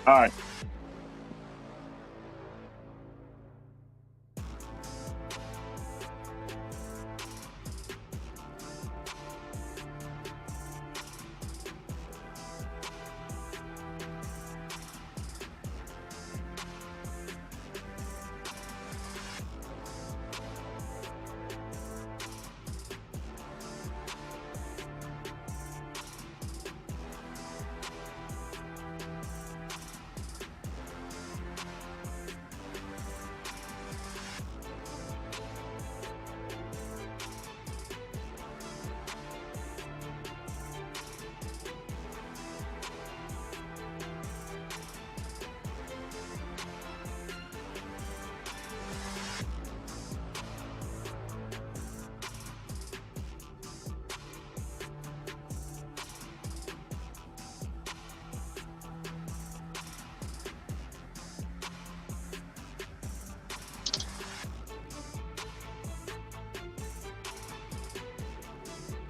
All right.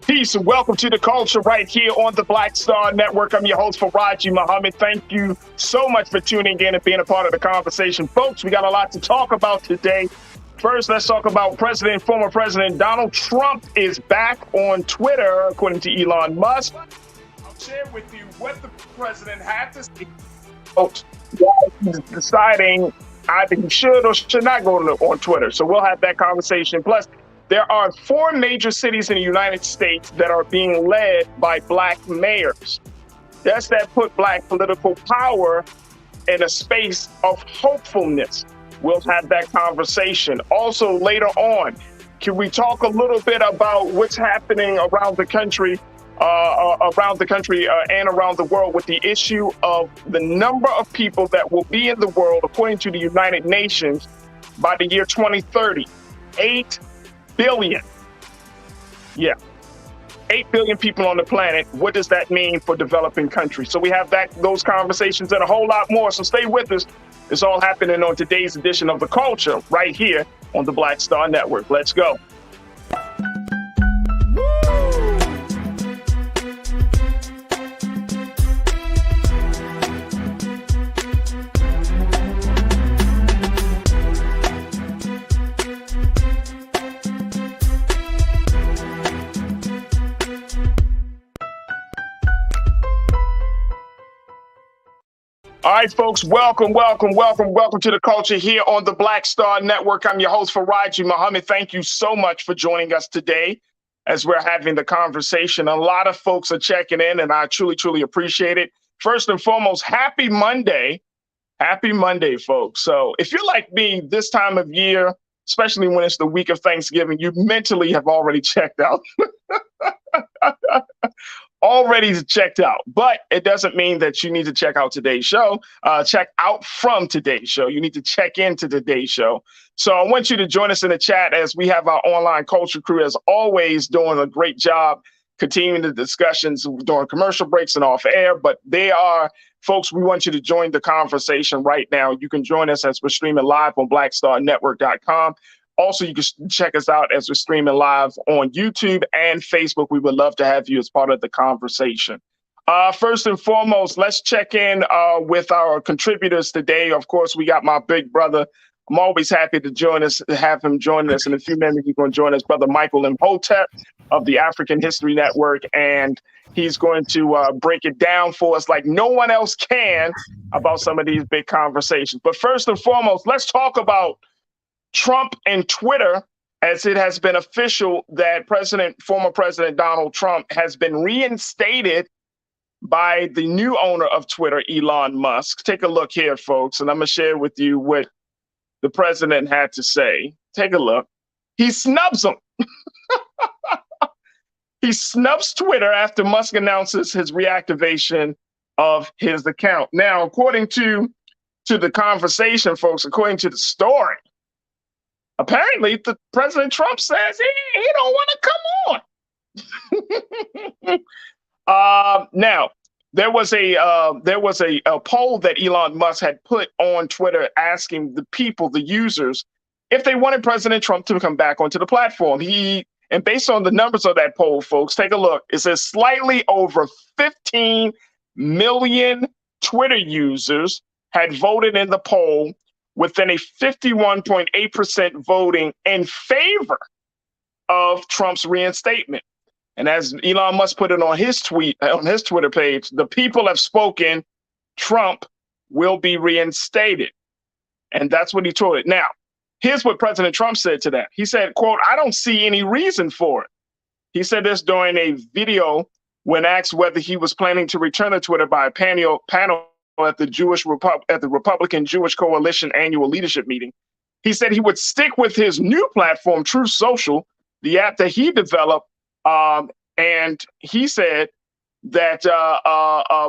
Peace and welcome to the culture right here on the Black Star Network. I'm your host, Faraji Muhammad. Thank you so much for tuning in and being a part of the conversation. Folks, we got a lot to talk about today. First, let's talk about former President Donald Trump is back on Twitter, according to Elon Musk. I'll share with you what the president had to say about why he's deciding either he should or should not go on Twitter. So we'll have that conversation. Plus, there are 4 major cities in the United States that are being led by Black mayors. Does that put Black political power in a space of hopefulness? We'll have that conversation. Also, later on, can we talk a little bit about what's happening around the country, and around the world with the issue of the number of people that will be in the world, according to the United Nations, by the year 2030? 8 billion. Yeah. 8 billion people on the planet. What does that mean for developing countries? So we have those conversations and a whole lot more. So stay with us. It's all happening on today's edition of The Culture right here on the Black Star Network. Let's go. All right, folks, welcome to the culture here on the Black Star Network. I'm your host, Faraji Muhammad. Thank you so much for joining us today as we're having the conversation. A lot of folks are checking in, and I truly, truly appreciate it. First and foremost, happy Monday. Happy Monday, folks. So if you're like me this time of year, especially when it's the week of Thanksgiving, you mentally have already checked out. Already checked out, but it doesn't mean that you need to check out today's show. Check out from today's show. You need to check into today's show. So I want you to join us in the chat as we have our online culture crew, as always, doing a great job continuing the discussions during commercial breaks and off air. But they are, folks, we want you to join the conversation right now. You can join us as we're streaming live on blackstarnetwork.com. Also, you can check us out as we're streaming live on YouTube and Facebook. We would love to have you as part of the conversation. First and foremost, let's check in with our contributors today. Of course, we got my big brother. I'm always happy to have him join us. In a few minutes, he's going to join us, Brother Michael Imhotep of the African History Network, and he's going to break it down for us like no one else can about some of these big conversations. But first and foremost, let's talk about Trump and Twitter, as it has been official that former President Donald Trump has been reinstated by the new owner of Twitter, Elon Musk. Take a look here, folks, and I'm going to share with you what the president had to say. Take a look. He snubs him. He snubs Twitter after Musk announces his reactivation of his account. Now, according to the conversation, folks, according to the story, apparently, the President Trump says he don't want to come on. Now, there was a poll that Elon Musk had put on Twitter asking the people, the users, if they wanted President Trump to come back onto the platform. And based on the numbers of that poll, folks, take a look. It says slightly over 15 million Twitter users had voted in the poll within a 51.8% voting in favor of Trump's reinstatement. And as Elon Musk put it on his Twitter page, the people have spoken, Trump will be reinstated. And that's what he told it. Now, here's what President Trump said to that. He said, quote, "I don't see any reason for it." He said this during a video when asked whether he was planning to return to Twitter by a panel at the Republican Jewish Coalition annual leadership meeting. He said he would stick with his new platform, Truth Social, the app that he developed. And he said that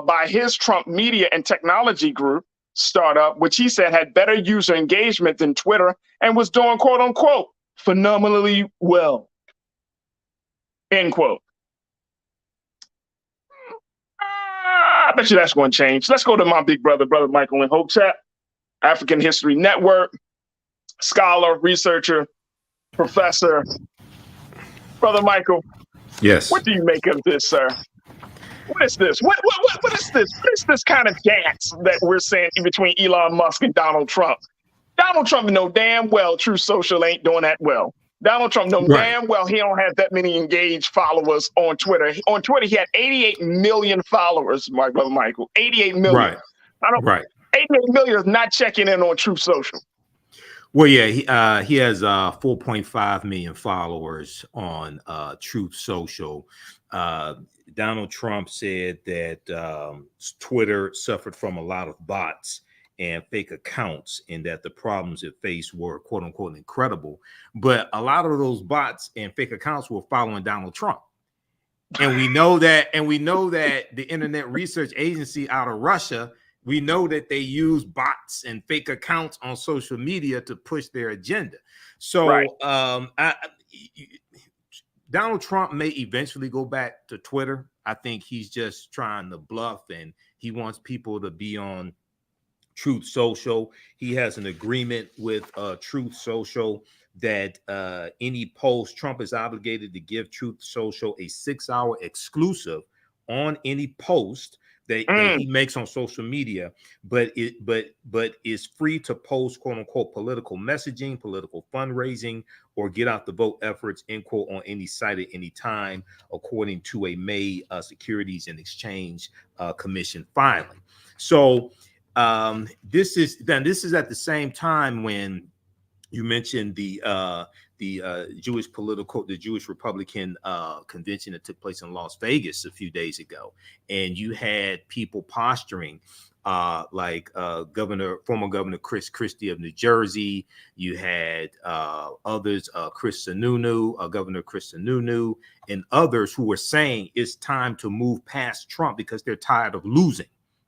by his Trump Media and Technology Group startup, which he said had better user engagement than Twitter and was doing, quote unquote, phenomenally well, end quote. I bet you that's going to change. Let's go to my big brother, Brother Michael in Hope Chat, African History Network, scholar, researcher, professor. Brother Michael. Yes. What do you make of this, sir? What is this? What is this? What is this kind of dance that we're seeing in between Elon Musk and Donald Trump? Donald Trump know damn well Truth Social ain't doing that well. Donald Trump know damn well he don't have that many engaged followers on Twitter. On Twitter, he had 88 million followers, my brother Michael. 88 million. Right. 88 million is not checking in on Truth Social. Well, yeah, he has 4.5 million followers on Truth Social. Donald Trump said that Twitter suffered from a lot of bots and fake accounts, and that the problems it faced were quote unquote incredible. But a lot of those bots and fake accounts were following Donald Trump. And we know that, the Internet Research Agency out of Russia, we know that they use bots and fake accounts on social media to push their agenda. So Donald Trump may eventually go back to Twitter. I think he's just trying to bluff, and he wants people to be on Truth Social. He has an agreement with Truth Social that any post, Trump is obligated to give Truth Social a 6-hour exclusive on any post that he makes on social media, but is free to post quote unquote political messaging, political fundraising, or get out the vote efforts, end quote, on any site at any time, according to a May Securities and Exchange Commission filing. So this is at the same time when you mentioned the Jewish Republican convention that took place in Las Vegas a few days ago, and you had people posturing like former Governor Chris Christie of New Jersey. You had others, Governor Chris Sununu, and others who were saying it's time to move past Trump because they're tired of losing.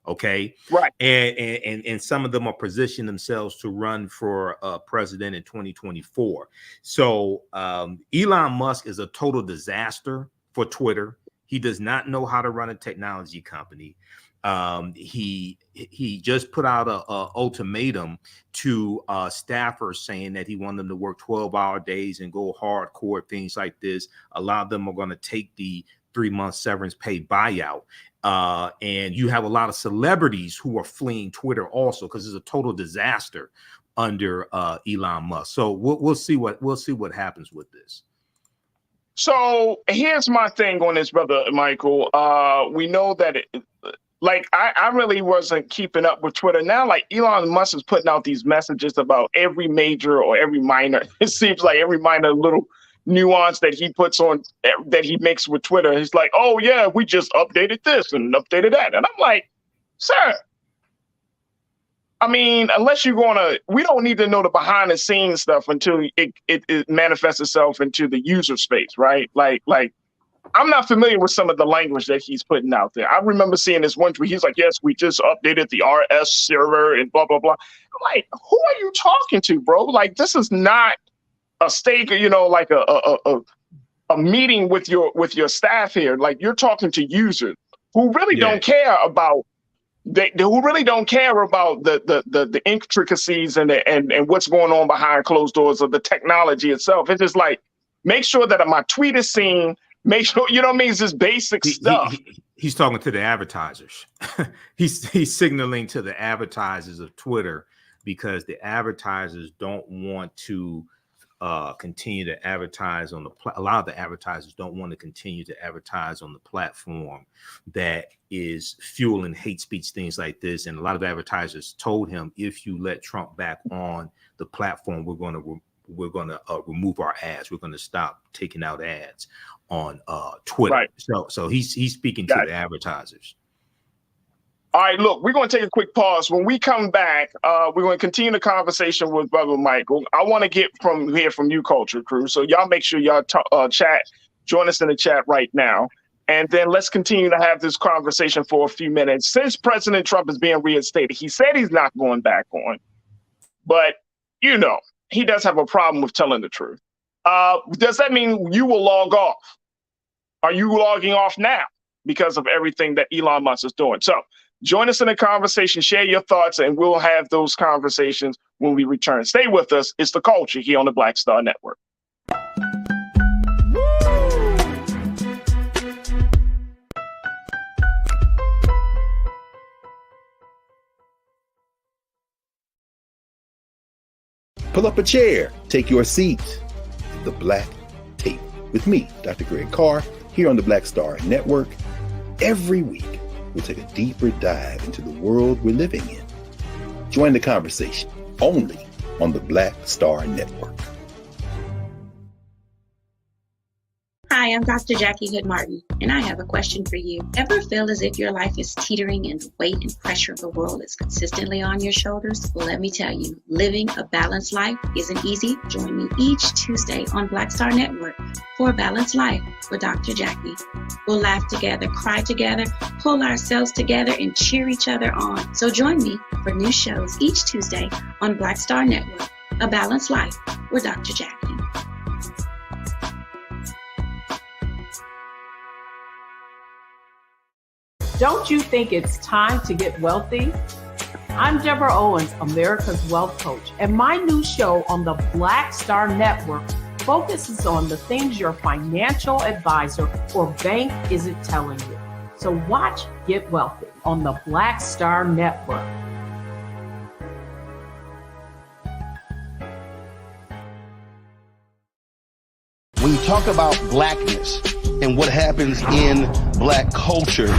Okay. Right. And some of them are positioning themselves to run for president in 2024. So Elon Musk is a total disaster for Twitter. He does not know how to run a technology company. He just put out a ultimatum to staffers saying that he wanted them to work 12-hour days and go hardcore, things like this. A lot of them are going to take the 3-month severance pay buyout. And you have a lot of celebrities who are fleeing Twitter also because it's a total disaster under Elon Musk. So we'll see what happens with this. So here's my thing on this, Brother Michael. We know that I really wasn't keeping up with Twitter. Now, like Elon Musk is putting out these messages about every major or every minor. It seems like every minor little nuance that he puts on, that he makes with Twitter. He's like, oh yeah, we just updated this and updated that. And I'm like, sir, I mean, unless you're we don't need to know the behind the scenes stuff until it manifests itself into the user space, right? Like I'm not familiar with some of the language that he's putting out there. I remember seeing this one tweet. He's like, yes, we just updated the RS server and blah, blah, blah. I'm like, who are you talking to, bro? Like, this is not a stake, like a meeting with your staff here. Like, you're talking to users who really don't care about the intricacies and what's going on behind closed doors of the technology itself. It's just like, make sure that my tweet is seen. Make sure, you know what I mean? It's just basic stuff. He's talking to the advertisers. he's signaling to the advertisers of Twitter, because the advertisers don't want to continue to advertise on a lot of the advertisers don't want to continue to advertise on the platform that is fueling hate speech, things like this. And a lot of advertisers told him, if you let Trump back on the platform, we're going to remove our ads. We're going to stop taking out ads on Twitter. Right. So he's speaking to the advertisers. All right, look, we're going to take a quick pause. When we come back, we're going to continue the conversation with Brother Michael. I want to hear from you, Culture Crew. So y'all make sure y'all join us in the chat right now. And then let's continue to have this conversation for a few minutes. Since President Trump is being reinstated, he said he's not going back on. But, you know, he does have a problem with telling the truth. Does that mean you will log off? Are you logging off now because of everything that Elon Musk is doing? So join us in the conversation, share your thoughts, and we'll have those conversations when we return. Stay with us. It's The Culture here on the Black Star Network. Pull up a chair, take your seat. The Black Tape with me, Dr. Greg Carr, here on the Black Star Network. Every week, we'll take a deeper dive into the world we're living in. Join the conversation only on the Black Star Network. Hi, I'm Dr. Jackie Hood Martin, and I have a question for you. Ever feel as if your life is teetering and the weight and pressure of the world is consistently on your shoulders? Well, let me tell you, living a balanced life isn't easy. Join me each Tuesday on Black Star Network for A Balanced Life with Dr. Jackie. We'll laugh together, cry together, pull ourselves together, and cheer each other on. So join me for new shows each Tuesday on Black Star Network, A Balanced Life with Dr. Jackie. Don't you think it's time to get wealthy? I'm Deborah Owens, America's Wealth Coach, and my new show on the Black Star Network focuses on the things your financial advisor or bank isn't telling you. So watch Get Wealthy on the Black Star Network. When you talk about blackness and what happens in black culture,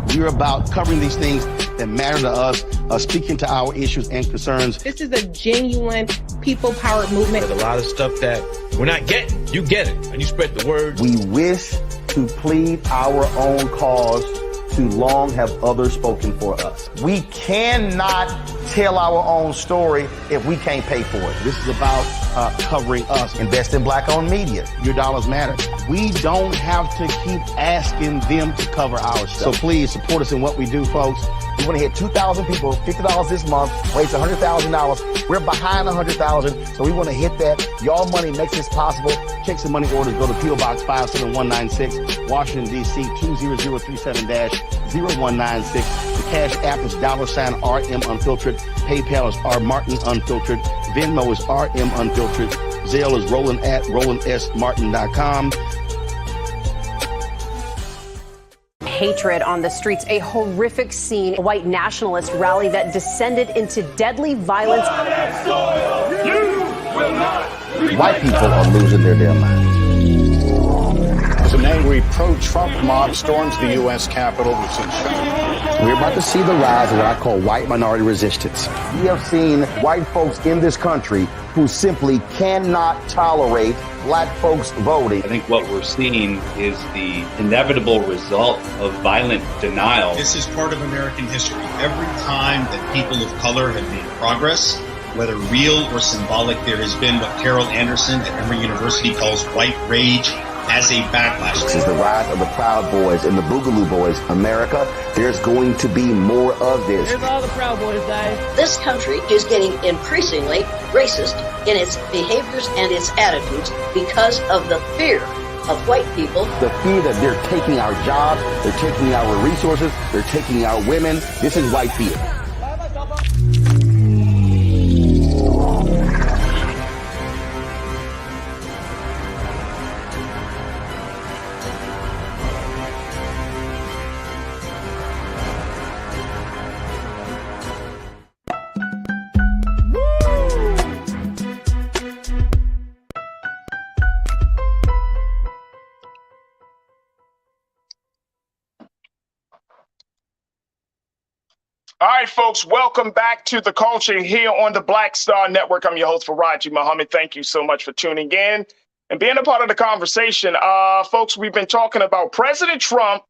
we're about covering these things that matter to us, speaking to our issues and concerns. This is a genuine people-powered movement. There's a lot of stuff that we're not getting. You get it, and you spread the word. We wish to plead our own cause. Too long have others spoken for us. We cannot tell our own story if we can't pay for it. This is about covering us. Invest in black-owned media. Your dollars matter. We don't have to keep asking them to cover our stuff. So please support us in what we do, folks. We want to hit 2,000 people, $50 this month, raise $100,000. We're behind 100,000, so we want to hit that. Y'all money makes this possible. Checks and money orders go to P.O. Box 57196, Washington, D.C. 20037-0196. The Cash App is $RM Unfiltered. PayPal is R Martin Unfiltered. Venmo is RM Unfiltered. Zelle is Roland@RolandSMartin.com. Hatred on the streets, a horrific scene, a white nationalist rally that descended into deadly violence. White people are losing their damn minds. An angry pro-Trump mob storms the U.S. Capitol. We're about to see the rise of what I call white minority resistance. We have seen white folks in this country who simply cannot tolerate black folks voting. I think what we're seeing is the inevitable result of violent denial. This is part of American history. Every time that people of color have made progress, whether real or symbolic, there has been what Carol Anderson at Emory University calls white rage as a backlash. This is the rise of the Proud Boys and the Boogaloo Boys. America, there's going to be more of this. There's all the Proud Boys, guys. This country is getting increasingly racist in its behaviors and its attitudes because of the fear of white people. The fear that they're taking our jobs, they're taking our resources, they're taking our women. This is white fear. right, folks, welcome back to The Culture here on the Black Star Network. I'm your host, Faraji Muhammad. Thank you so much for tuning in and being a part of the conversation. Folks, we've been talking about President Trump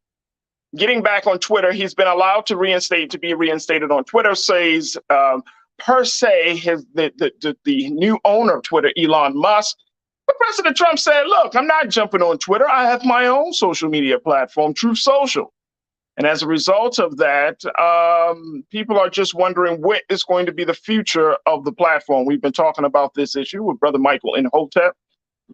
getting back on Twitter. He's been allowed to be reinstated on Twitter, says per se the new owner of Twitter, Elon Musk. But President Trump said, look, I'm not jumping on Twitter. I have my own social media platform, Truth Social. And as a result of that, people are just wondering what is going to be the future of the platform. We've been talking about this issue with Brother Michael Imhotep,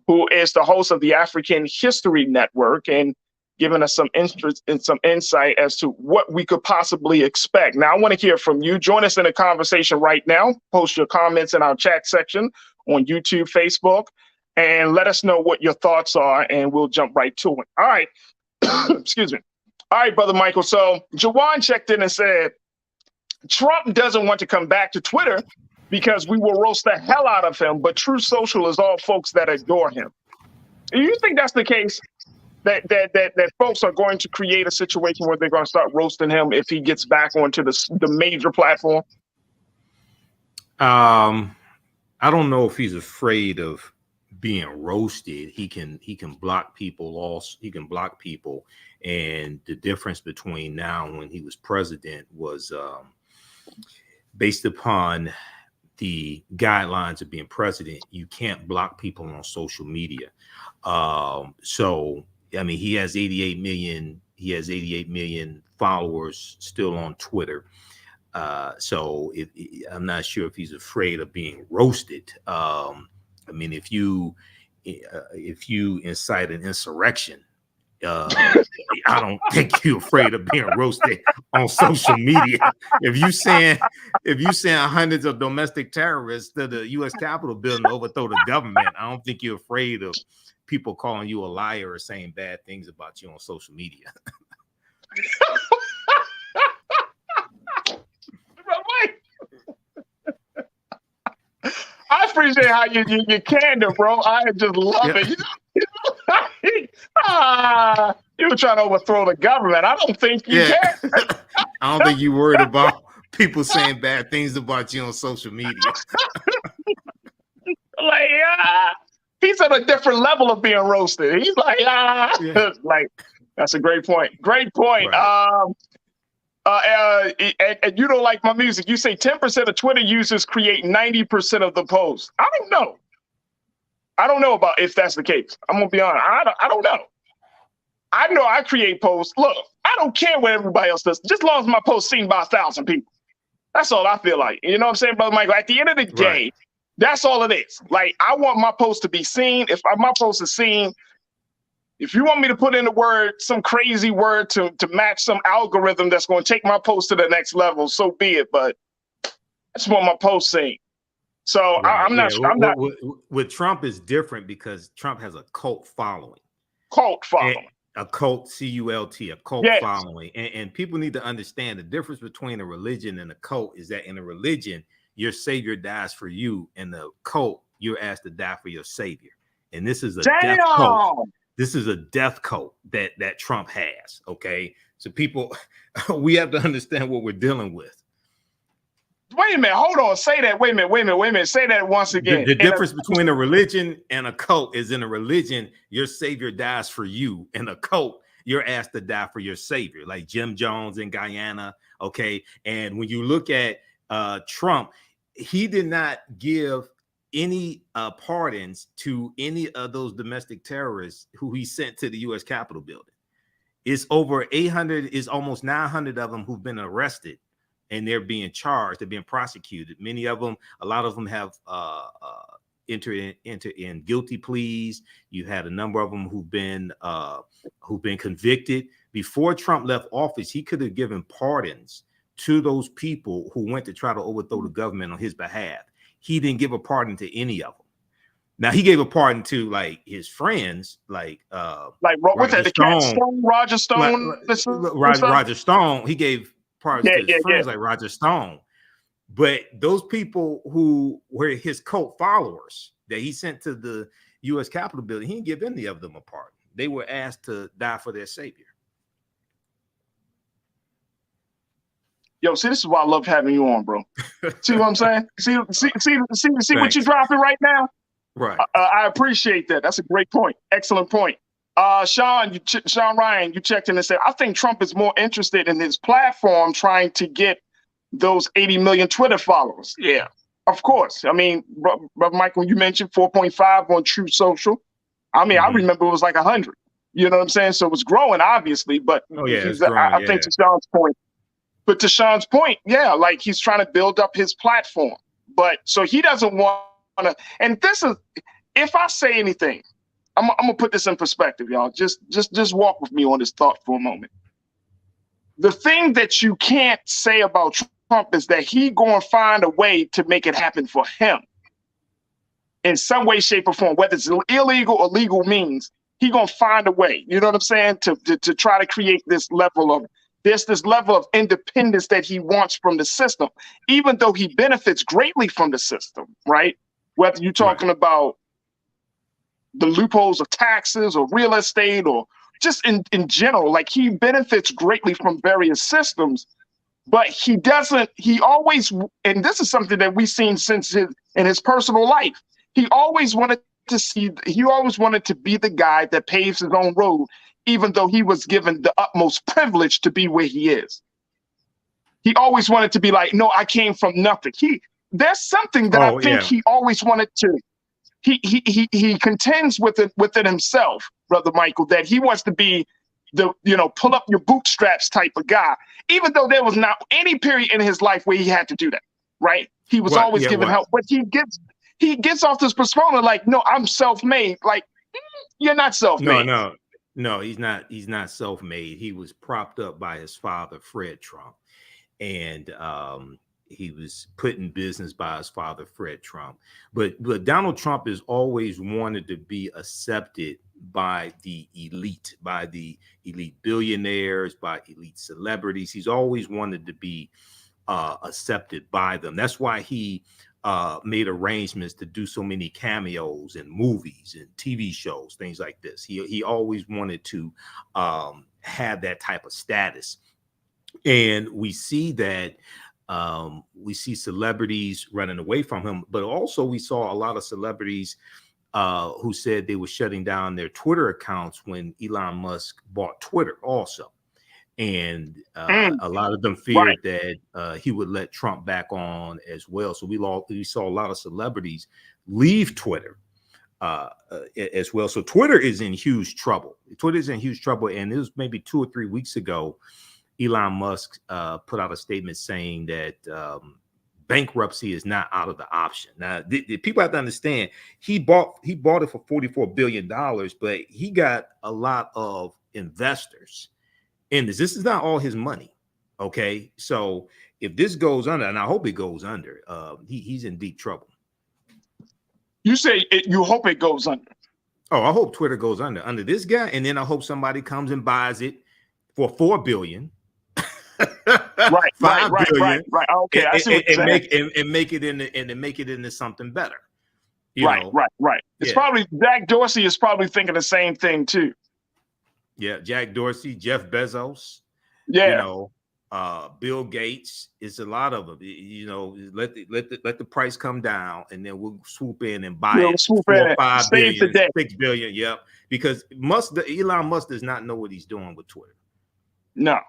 who is the host of the African History Network, and giving us some interest and some insight as to what we could possibly expect. Now, I want to hear from you. Join us in the conversation right now. Post your comments in our chat section on YouTube, Facebook, and let us know what your thoughts are, and we'll jump right to it. All right. Excuse me. All right, Brother Michael. So Jawan checked in and said, Trump doesn't want to come back to Twitter because we will roast the hell out of him, but Truth Social is all folks that adore him. Do you think that's the case? That folks are going to create a situation where they're going to start roasting him if he gets back onto the major platform? I don't know if he's afraid of being roasted. He can block people also. He can block people. And the difference between now and when he was president was based upon the guidelines of being president. You can't block people on social media. So, I mean, he has 88 million followers still on Twitter. So I'm not sure if he's afraid of being roasted. I mean, if you incite an insurrection, I don't think you're afraid of being roasted on social media. If you send hundreds of domestic terrorists to the U.S. Capitol building to overthrow the government, I don't think you're afraid of people calling you a liar or saying bad things about you on social media. I appreciate how you candor, bro. I just love it. You were trying to overthrow the government. I don't think you can. I don't think you're worried about people saying bad things about you on social media. Like, he's at a different level of being roasted. He's like, like, that's a great point. Great point. Right. And you don't like my music. You say 10% of Twitter users create 90% of the posts. I don't know. I don't know about if that's the case. I'm gonna be honest. I don't know. I know I create posts. Look, I don't care what everybody else does, just as long as my post seen by 1,000 people. That's all I feel like. You know what I'm saying, Brother Michael? At the end of the day, that's all it is. Like, I want my post to be seen. If my post is seen, if you want me to put in a word, some crazy word to match some algorithm that's going to take my post to the next level, so be it. But I just want my post seen. So I'm not. With Trump is different because Trump has a cult following. Cult following. A cult, C-U-L-T, a cult following. And people need to understand the difference between a religion and a cult is that in a religion, your savior dies for you. In the cult, you're asked to die for your savior. And this is a death cult. This is a death cult that Trump has. Okay. So people, we have to understand what we're dealing with. Wait a minute. Hold on. Say that. Wait a minute. Say that once again. The difference between a religion and a cult is in a religion, your savior dies for you. In a cult, you're asked to die for your savior, like Jim Jones in Guyana. Okay. And when you look at Trump, he did not give any pardons to any of those domestic terrorists who he sent to the U.S. Capitol building. It's over 800, it's almost 900 of them who've been arrested and they're being charged, they're being prosecuted. Many of them, a lot of them have entered in guilty pleas. You had a number of them who've been convicted. Before Trump left office, he could have given pardons to those people who went to try to overthrow the government on his behalf. He didn't give a pardon to any of them. Now he gave a pardon to like his friends, like what's that? The cat Stone, Roger Stone, Roger Stone. He gave pardons to his friends like Roger Stone. But those people who were his cult followers that he sent to the U.S. Capitol building, he didn't give any of them a pardon. They were asked to die for their savior. Yo, see, this is why I love having you on, bro. See what I'm saying? See what you're dropping right now? Right. I appreciate that. That's a great point. Excellent point. Sean Ryan, you checked in and said, I think Trump is more interested in his platform trying to get those 80 million Twitter followers. Yeah, of course. I mean, Brother Michael, you mentioned 4.5 on Truth Social. I mean, I remember it was like 100. You know what I'm saying? So it was growing, obviously. But it's growing, I think to Sean's point. But to Sean's point, yeah, like he's trying to build up his platform. But so he doesn't want to. And this is, if I say anything, I'm gonna put this in perspective, y'all. Just walk with me on this thought for a moment. The thing that you can't say about Trump is that he gonna find a way to make it happen for him in some way, shape, or form, whether it's illegal or legal means. He gonna find a way. You know what I'm saying? To try to create this level of this level of independence that he wants from the system, even though he benefits greatly from the system, right? Whether you're talking about the loopholes of taxes or real estate or just in general, like he benefits greatly from various systems, but he always, and this is something that we've seen since in his personal life, he always wanted to be the guy that paves his own road, even though he was given the utmost privilege to be where he is. He always wanted to be like, no, I came from nothing. There's something that I think he always wanted to. He contends within himself, Brother Michael, that he wants to be the, pull up your bootstraps type of guy, even though there was not any period in his life where he had to do that, right? He was always given help, but he gets off this persona like, no, I'm self-made. Like, you're not self-made. No, he's not. He's not self-made. He was propped up by his father, Fred Trump, and he was put in business by his father, Fred Trump. But Donald Trump has always wanted to be accepted by the elite billionaires, by elite celebrities. He's always wanted to be accepted by them. That's why he made arrangements to do so many cameos in movies and TV shows, things like this. He always wanted to have that type of status. And we see that we see celebrities running away from him, but also we saw a lot of celebrities who said they were shutting down their Twitter accounts when Elon Musk bought Twitter also. And a lot of them feared that he would let Trump back on as well. So we saw a lot of celebrities leave Twitter as well. So Twitter is in huge trouble. Twitter is in huge trouble. And it was maybe 2 or 3 weeks ago, Elon Musk put out a statement saying that bankruptcy is not out of the option. Now, the people have to understand he bought it for $44 billion, but he got a lot of investors in this. This is not all his money. Okay. So if this goes under, and I hope it goes under, he's in deep trouble. You say you hope it goes under. Oh, I hope Twitter goes under this guy. And then I hope somebody comes and buys it for $4 billion. Right. Okay, I see what you're saying. And make it into something better. Right. It's probably Jack Dorsey is probably thinking the same thing too. Yeah, Jack Dorsey, Jeff Bezos. Yeah. Bill Gates. It's a lot of them. Let the price come down, and then we'll swoop in and buy it. Swoop in, 5 billion, 6 billion. Yep. Because Elon Musk does not know what he's doing with Twitter. No.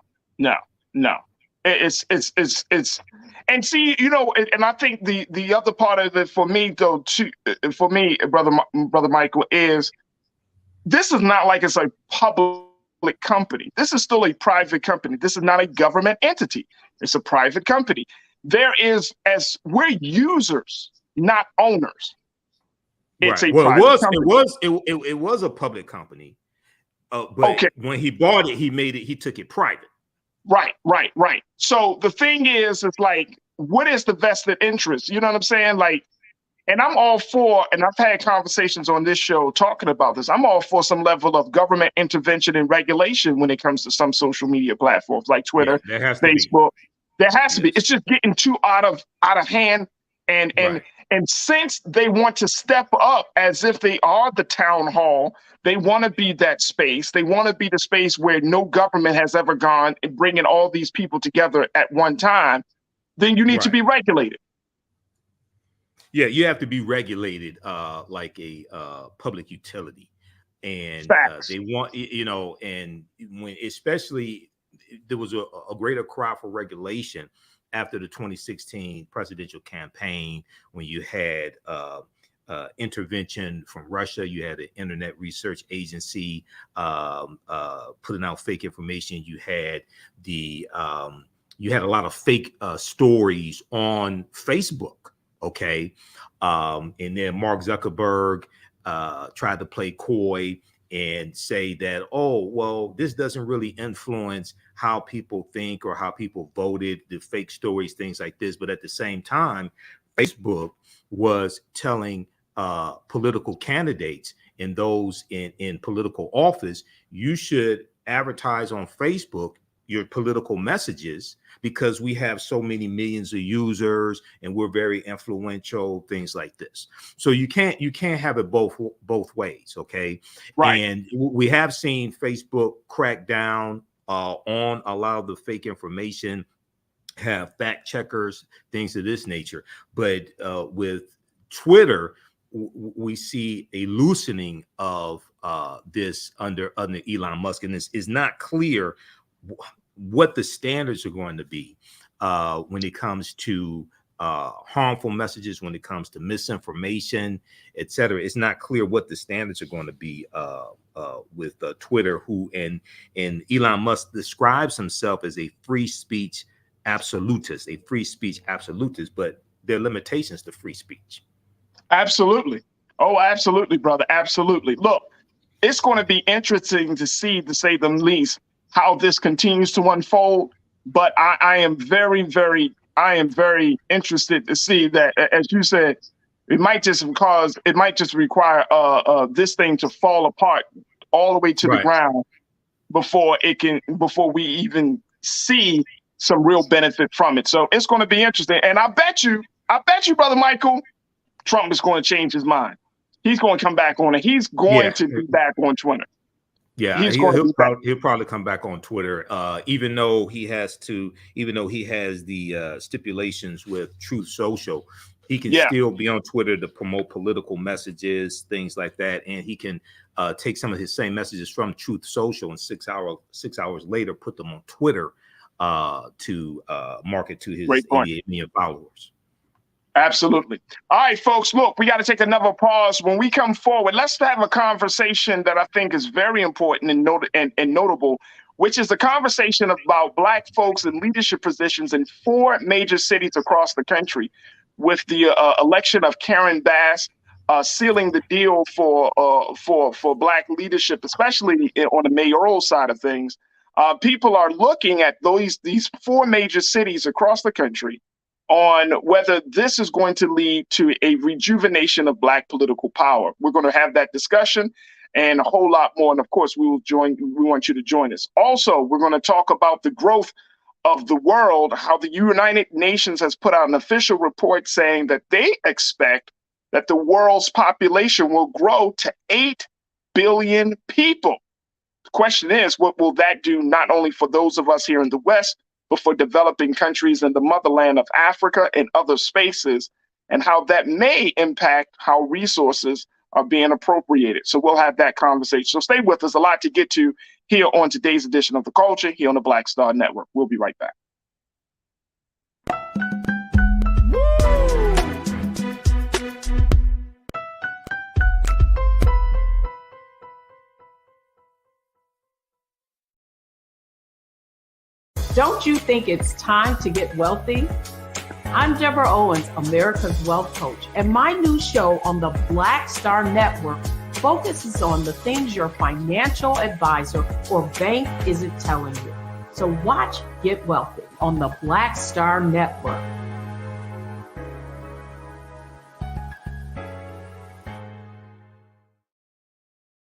It's and see, and I think the other part of it for me though, too, for me, brother Michael, is this is not like it's a public company. This is still a private company. This is not a government entity. It's a private company. We're users, not owners. It's a private company. It was a public company. But when he bought it, he took it private. Right. So the thing is, it's like, what is the vested interest? You know what I'm saying? Like, and I'm all for, and I've had conversations on this show talking about this, I'm all for some level of government intervention and regulation when it comes to some social media platforms like Twitter, Facebook. There has to be. It's just getting too out of hand. And And since they want to step up as if they are the town hall, they want to be that space. They want to be the space where no government has ever gone and bringing all these people together at one time. Then you need to be regulated. Yeah, you have to be regulated like a public utility. And they want, and when especially there was a greater cry for regulation after the 2016 presidential campaign, when you had intervention from Russia, you had an internet research agency putting out fake information. You had a lot of fake stories on Facebook. Okay. And then Mark Zuckerberg tried to play coy and say that, oh, well, this doesn't really influence how people think or how people voted, the fake stories, things like this. But at the same time, Facebook was telling political candidates and those in political office, you should advertise on Facebook your political messages because we have so many millions of users and we're very influential, things like this. So you can't have it both ways. Okay. Right. And we have seen Facebook crack down on a lot of the fake information, have fact checkers, things of this nature. But with Twitter, we see a loosening of this under Elon Musk, and this is not clear what the standards are going to be when it comes to harmful messages, when it comes to misinformation, etc. It's not clear what the standards are going to be with Twitter, who and Elon Musk describes himself as a free speech absolutist, but there are limitations to free speech. Absolutely. Oh, absolutely, brother. Absolutely. Look, it's going to be interesting to see, to say the least, how this continues to unfold. But I am very interested to see that, as you said, it might just require this thing to fall apart all the way to the ground before we even see some real benefit from it. So it's going to be interesting. And I bet you, Brother Michael, Trump is going to change his mind. He's going to come back on it. He's going to be back on Twitter. Yeah, he'll probably come back on Twitter, even though he has the stipulations with Truth Social. He can still be on Twitter to promote political messages, things like that, and he can take some of his same messages from Truth Social and 6 hours later put them on Twitter to market to his 88 million followers. Absolutely. All right, folks, look, we got to take another pause. When we come forward, let's have a conversation that I think is very important and notable, which is the conversation about Black folks in leadership positions in 4 major cities across the country, with the election of Karen Bass sealing the deal for Black leadership, especially on the mayoral side of things. People are looking at these 4 major cities across the country on whether this is going to lead to a rejuvenation of Black political power. We're going to have that discussion and a whole lot more. And of course, we want you to join us. Also, we're going to talk about the growth of the world, how the United Nations has put out an official report saying that they expect that the world's population will grow to 8 billion people. The question is, what will that do not only for those of us here in the West, but for developing countries in the motherland of Africa and other spaces, and how that may impact how resources are being appropriated. So we'll have that conversation. So stay with us. A lot to get to here on today's edition of The Culture here on the Black Star Network. We'll be right back. Don't you think it's time to get wealthy? I'm Deborah Owens, America's Wealth Coach, and my new show on the Black Star Network focuses on the things your financial advisor or bank isn't telling you. So watch Get Wealthy on the Black Star Network.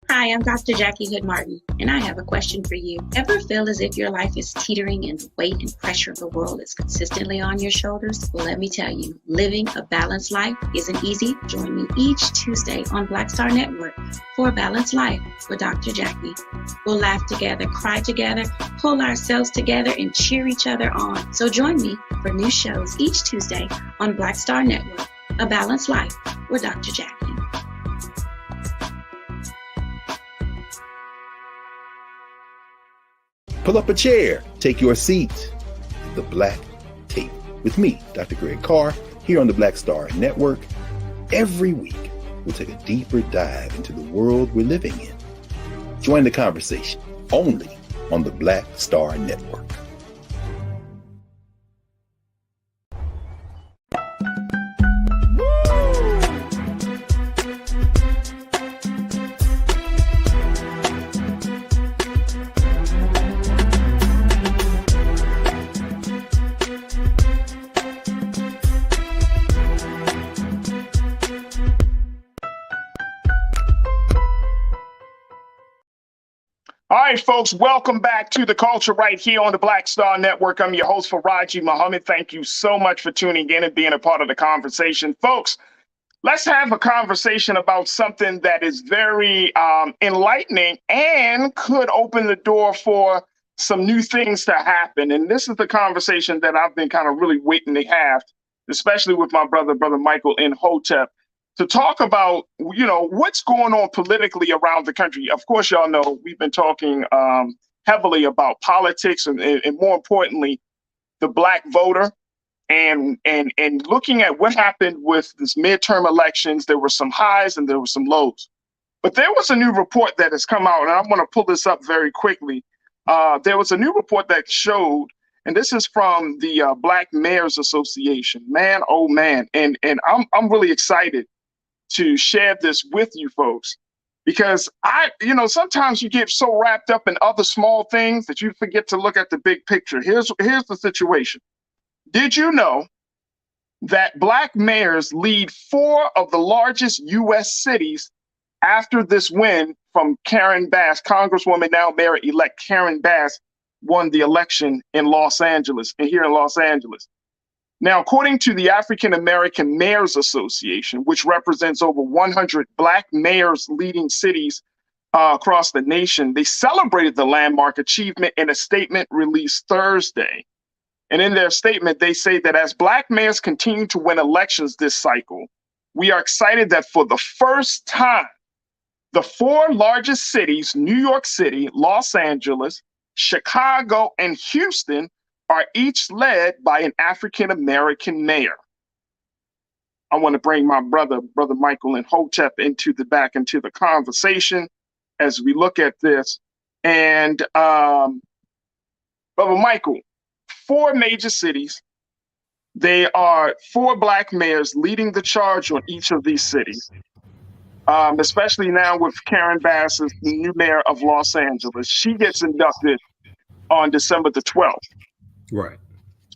Hi, Hi, I'm Dr. Jackie Hood Martin, and I have a question for you. Ever feel as if your life is teetering and the weight and pressure of the world is consistently on your shoulders? Well, let me tell you, living a balanced life isn't easy. Join me each Tuesday on Black Star Network for A Balanced Life with Dr. Jackie. We'll laugh together, cry together, pull ourselves together, and cheer each other on. So join me for new shows each Tuesday on Black Star Network, A Balanced Life with Dr. Jackie. Pull up a chair, take your seat. The Black Tape with me, Dr. Greg Carr, here on the Black Star Network. Every week, we'll take a deeper dive into the world we're living in. Join the conversation only on the Black Star Network. All right, folks, welcome back to The Culture right here on the Black Star Network. I'm your host, Faraji Muhammad. Thank you so much for tuning in and being a part of the conversation. Folks, let's have a conversation about something that is very enlightening and could open the door for some new things to happen. And this is the conversation that I've been kind of really waiting to have, especially with my brother Michael in Hotep, to talk about, what's going on politically around the country. Of course, y'all know we've been talking heavily about politics and more importantly, the Black voter and looking at what happened with this midterm elections. There were some highs and there were some lows. But there was a new report that has come out, and I'm going to pull this up very quickly. There was a new report that showed, and this is from the Black Mayors Association. Man, oh man, and I'm really excited to share this with you folks, because sometimes you get so wrapped up in other small things that you forget to look at the big picture. Here's the situation. Did you know that Black mayors lead 4 of the largest U.S. cities after this win from Karen Bass? Congresswoman, now Mayor-elect Karen Bass, won the election in Los Angeles, and here in Los Angeles. Now, according to the African American Mayors Association, which represents over 100 Black mayors leading cities across the nation, they celebrated the landmark achievement in a statement released Thursday. And in their statement, they say that as Black mayors continue to win elections this cycle, we are excited that for the first time, the 4 largest cities, New York City, Los Angeles, Chicago, and Houston, are each led by an African-American mayor. I want to bring my brother Michael and Hotep into the conversation as we look at this. And Brother Michael, 4 major cities. They are 4 Black mayors leading the charge on each of these cities, especially now with Karen Bass as the new mayor of Los Angeles. She gets inducted on December the 12th. Right.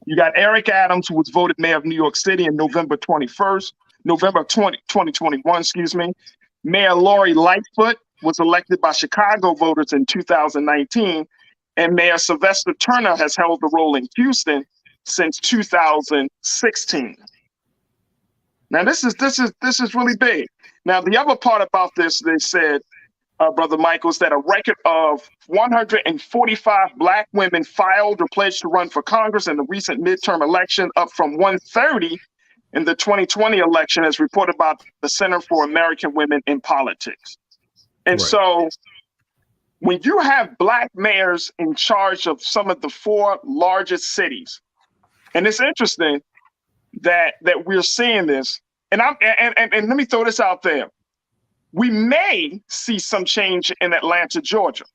You got Eric Adams, who was voted mayor of New York City in November 2021, excuse me. Mayor Lori Lightfoot was elected by Chicago voters in 2019, and Mayor Sylvester Turner has held the role in Houston since 2016. Now, this is really big. Now, the other part about this, they said, Brother Michael, is that a record of 145 Black women filed or pledged to run for Congress in the recent midterm election, up from 130 in the 2020 election, as reported by the Center for American Women in Politics. And so when you have Black mayors in charge of some of the 4 largest cities, and it's interesting that we're seeing this, and let me throw this out there. We may see some change in Atlanta, Georgia.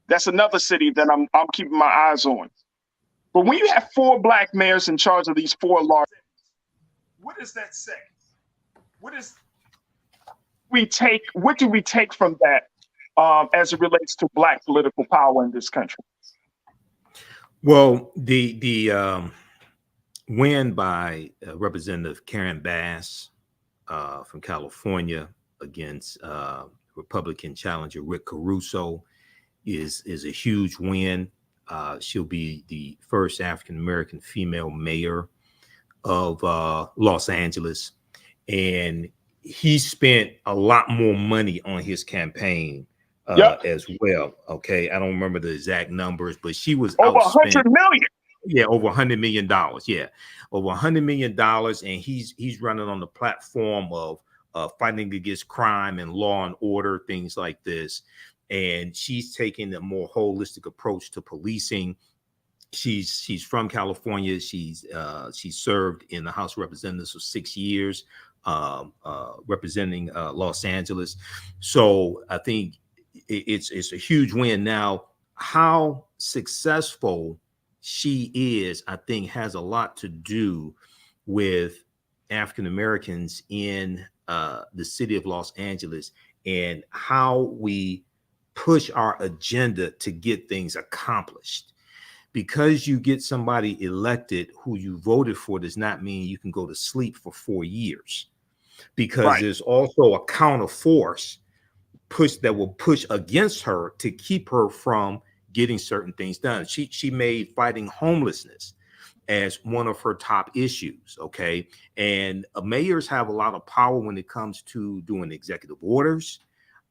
That's another city that I'm keeping my eyes on. But when you have 4 Black mayors in charge of these 4 large cities, what does that say? What do we take from that as it relates to Black political power in this country? Well, the win by Representative Karen Bass from California against Republican challenger Rick Caruso is a huge win. She'll be the first African-American female mayor of Los Angeles. And he spent a lot more money on his campaign as well. Okay. I don't remember the exact numbers, but she was over outspent. $100 million. Yeah, over $100 million. Yeah, over $100 million. And he's running on the platform of fighting against crime and law and order, things like this. And she's taking a more holistic approach to policing. She's from California. She's served in the House of Representatives for 6 years, representing Los Angeles. So I think it's a huge win. Now, how successful she is, I think, has a lot to do with African Americans in the city of Los Angeles and how we push our agenda to get things accomplished. Because you get somebody elected who you voted for does not mean you can go to sleep for 4 years, because there's also a counter force that will push against her to keep her from getting certain things done. She made fighting homelessness as one of her top issues. Okay. And mayors have a lot of power when it comes to doing executive orders.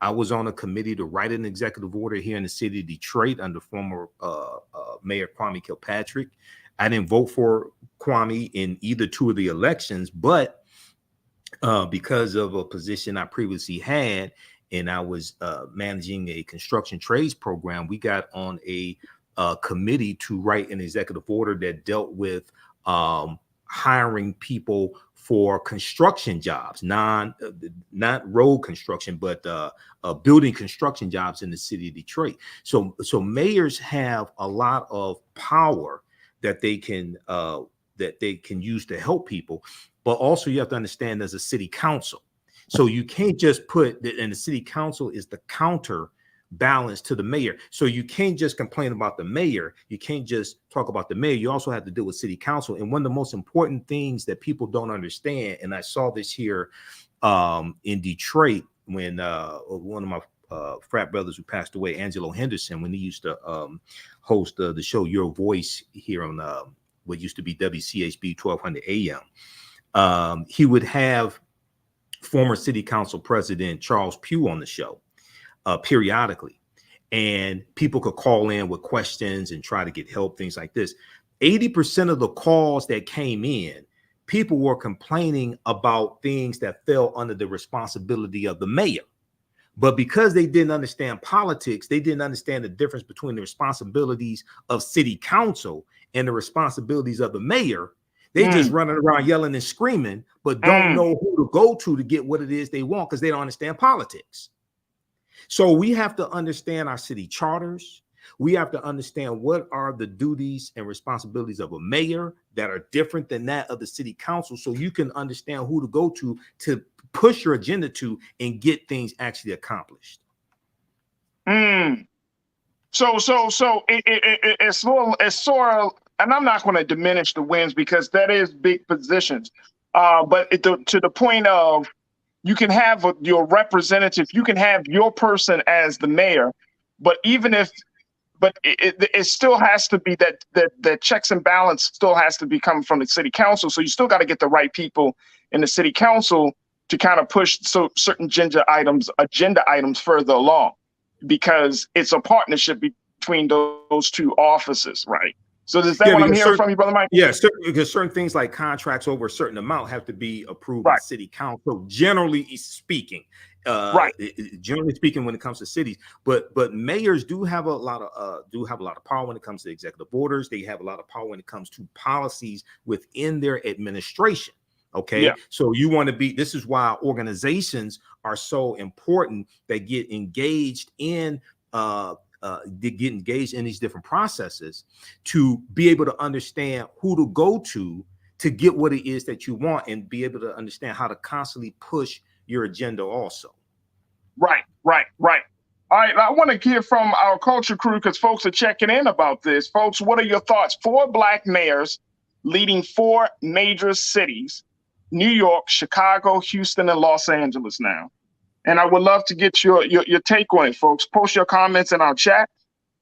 I was on a committee to write an executive order here in the city of Detroit under former Mayor Kwame Kilpatrick. I didn't vote for Kwame in either two of the elections, but because of a position I previously had, and I was managing a construction trades program, we got on a committee to write an executive order that dealt with hiring people for construction jobs, not road construction, but building construction jobs in the city of Detroit. So mayors have a lot of power that they can use to help people, but also you have to understand there's a city council. So you can't just put that, and the city council is the counterbalance to the mayor. So you can't just complain about the mayor. You can't just talk about the mayor. You also have to deal with city council. And one of the most important things that people don't understand, and I saw this here in Detroit when one of my frat brothers who passed away, Angelo Henderson, when he used to host the show Your Voice here on what used to be WCHB 1200 AM. He would have former city council president Charles Pugh on the show periodically, and people could call in with questions and try to get help, things like this. 80% of the calls that came in, people were complaining about things that fell under the responsibility of the mayor. But because they didn't understand politics, they didn't understand the difference between the responsibilities of city council and the responsibilities of the mayor. They just running around yelling and screaming, but don't know who to go to get what it is they want because they don't understand politics. So we have to understand our city charters. We have to understand what are the duties and responsibilities of a mayor that are different than that of the city council, so you can understand who to go to push your agenda to and get things actually accomplished. So it's sort of, and I'm not going to diminish the wins because that is big positions. But to the point of, you can have your representative, you can have your person as the mayor, but it still has to be that checks and balance still has to be coming from the city council. So you still got to get the right people in the city council to kind of push certain agenda items further along, because it's a partnership between those two offices, right? So is that what I'm hearing from you, Brother Mike? Yeah, because certain things like contracts over a certain amount have to be approved by city council, generally speaking. Generally speaking, when it comes to cities, but mayors do have a lot of power when it comes to executive orders. They have a lot of power when it comes to policies within their administration. Okay, so you want to be. This is why organizations are so important. They get engaged in these different processes to be able to understand who to go to get what it is that you want, and be able to understand how to constantly push your agenda also. Right. All right, I want to hear from our culture crew because folks are checking in about this. Folks, what are your thoughts? 4 Black mayors leading 4 major cities: New York, Chicago, Houston, and Los Angeles now. And I would love to get your take on it, folks. Post your comments in our chat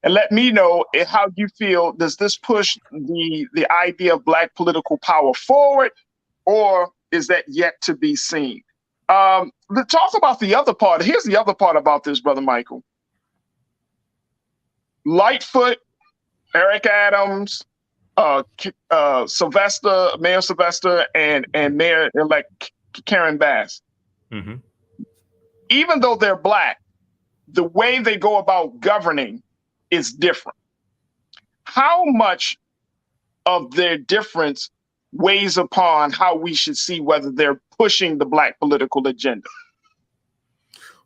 and let me know how you feel. Does this push the idea of Black political power forward, or is that yet to be seen? Let's talk about the other part. Here's the other part about this, Brother Michael. Lightfoot, Eric Adams, Sylvester, Mayor Sylvester, and Mayor-elect Karen Bass. Mm-hmm. Even though they're Black, the way they go about governing is different. How much of their difference weighs upon how we should see whether they're pushing the Black political agenda?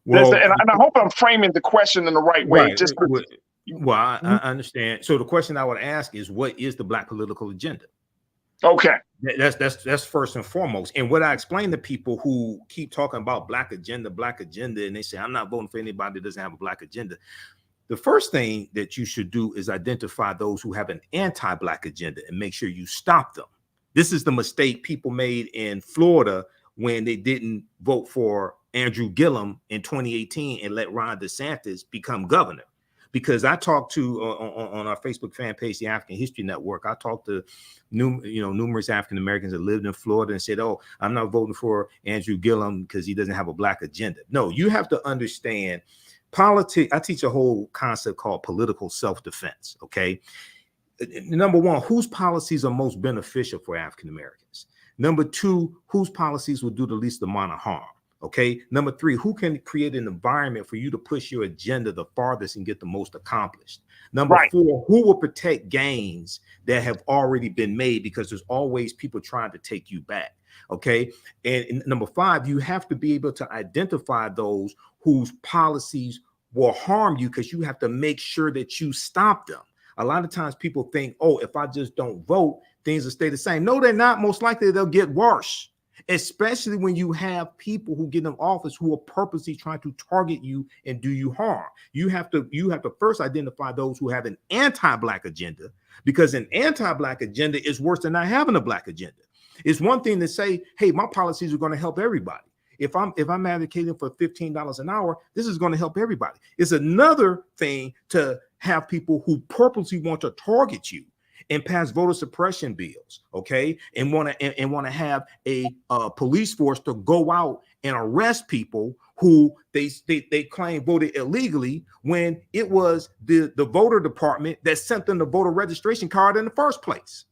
Well, and I hope I'm framing the question in the right way. Right. Well, I understand. So the question I would ask is, what is the Black political agenda? Okay. That's first and foremost. And what I explain to people who keep talking about Black agenda, and they say, I'm not voting for anybody that doesn't have a Black agenda. The first thing that you should do is identify those who have an anti-Black agenda and make sure you stop them. This is the mistake people made in Florida when they didn't vote for Andrew Gillum in 2018 and let Ron DeSantis become governor. Because I talked to on our Facebook fan page, the African History Network, I talked to numerous African Americans that lived in Florida and said, "Oh, I'm not voting for Andrew Gillum because he doesn't have a Black agenda." No, you have to understand politics. I teach a whole concept called political self-defense. Okay, number one, whose policies are most beneficial for African Americans? Number two, whose policies will do the least amount of harm? Okay. Number three, who can create an environment for you to push your agenda the farthest and get the most accomplished? Number four, who will protect gains that have already been made, because there's always people trying to take you back. Okay. And number five, you have to be able to identify those whose policies will harm you, because you have to make sure that you stop them. A lot of times people think, oh, if I just don't vote, things will stay the same. No, they're not. Most likely they'll get worse. Especially when you have people who get in office who are purposely trying to target you and do you harm. You have to first identify those who have an anti-Black agenda, because an anti-Black agenda is worse than not having a Black agenda. It's one thing to say, hey, my policies are going to help everybody. If I'm advocating for $15 an hour, this is going to help everybody. It's another thing to have people who purposely want to target you and pass voter suppression bills, okay, and want to have a police force to go out and arrest people who they claim voted illegally, when it was the voter department that sent them the voter registration card in the first place.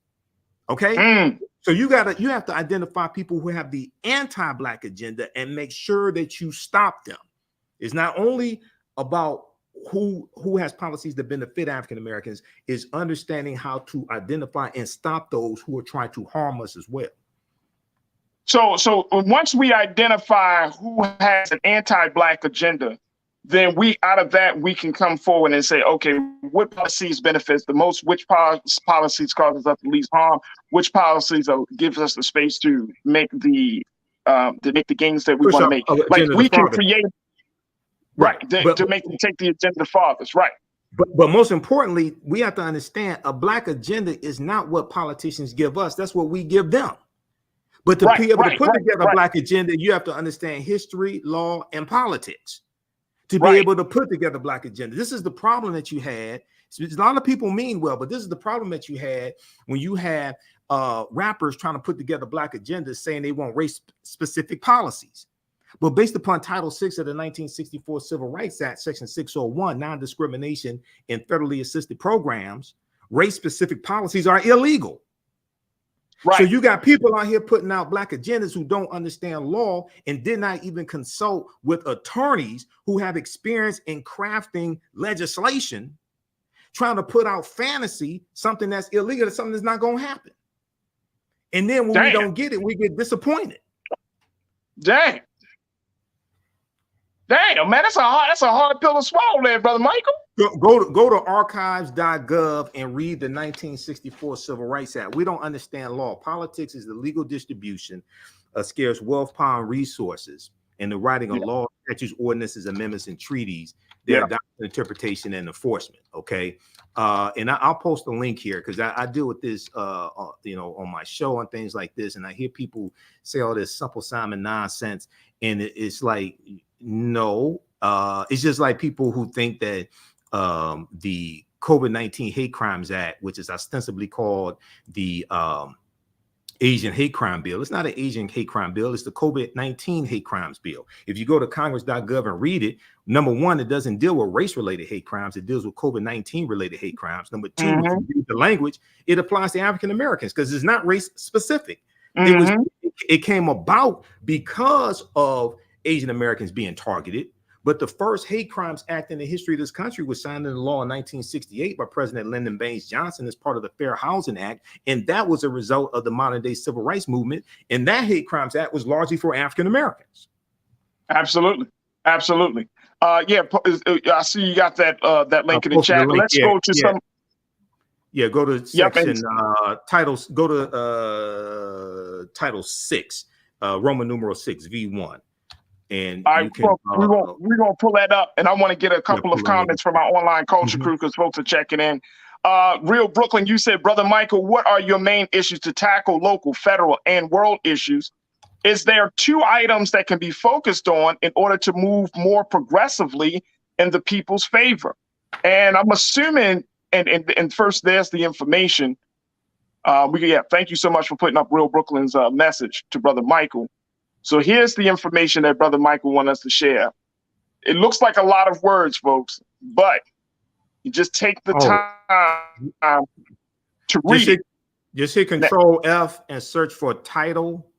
Okay, so you have to identify people who have the anti-Black agenda and make sure that you stop them. It's not only about who has policies that benefit African Americans, is understanding how to identify and stop those who are trying to harm us as well. So once we identify who has an anti-Black agenda, then out of that we can come forward and say, okay, what policies benefits the most, which policies causes us the least harm, which policies gives us the space to make the gains that we want to make. Like we can create. Right, take the agenda farthest, right. But most importantly, we have to understand a Black agenda is not what politicians give us. That's what we give them. But to be able to put together a Black agenda, you have to understand history, law, and politics to be able to put together a Black agenda. This is the problem that you had. A lot of people mean well, but this is the problem that you had when you had rappers trying to put together Black agendas saying they want race-specific policies. But based upon Title VI of the 1964 Civil Rights Act, Section 601, non-discrimination in federally assisted programs, race-specific policies are illegal. Right. So you got people out here putting out Black agendas who don't understand law and did not even consult with attorneys who have experience in crafting legislation, trying to put out fantasy, something that's illegal, something that's not going to happen. And then when we don't get it, we get disappointed. Damn, man, that's a hard pill to swallow there, Brother Michael. Go to archives.gov and read the 1964 Civil Rights Act. We don't understand law. Politics is the legal distribution of scarce wealth, power, and resources, and the writing of laws, statutes, ordinances, amendments, and treaties, their adoption, interpretation, and enforcement. Okay, and I'll post a link here because I deal with this, on my show and things like this, and I hear people say all this Simple Simon nonsense, and it's like No, it's just like people who think that the COVID-19 Hate Crimes Act, which is ostensibly called the Asian hate crime bill. It's not an Asian hate crime bill. It's the COVID-19 hate crimes bill. If you go to congress.gov and read it, number one, it doesn't deal with race-related hate crimes. It deals with COVID-19 related hate crimes. Number two, if you read the language, it applies to African Americans because it's not race specific. It came about because of Asian Americans being targeted. But the first hate crimes act in the history of this country was signed into law in 1968 by President Lyndon Baines Johnson as part of the Fair Housing Act. And that was a result of the modern day civil rights movement. And that hate crimes act was largely for African Americans. Absolutely. Absolutely. Yeah, I see you got that link in the chat. Let's go to some. Yeah, go to section titles. Go to Title 6, Roman numeral 6, V1. And all right, we're gonna pull that up, and I want to get a couple of comments from our online culture crew because folks are checking in. Real Brooklyn, you said, Brother Michael, what are your main issues to tackle local, federal, and world issues? Is there 2 items that can be focused on in order to move more progressively in the people's favor? And I'm assuming, and first there's the information. Thank you so much for putting up Real Brooklyn's message to Brother Michael. So here's the information that Brother Michael wants us to share. It looks like a lot of words, folks, but you just take the time to read it. Just hit Control F and search for Title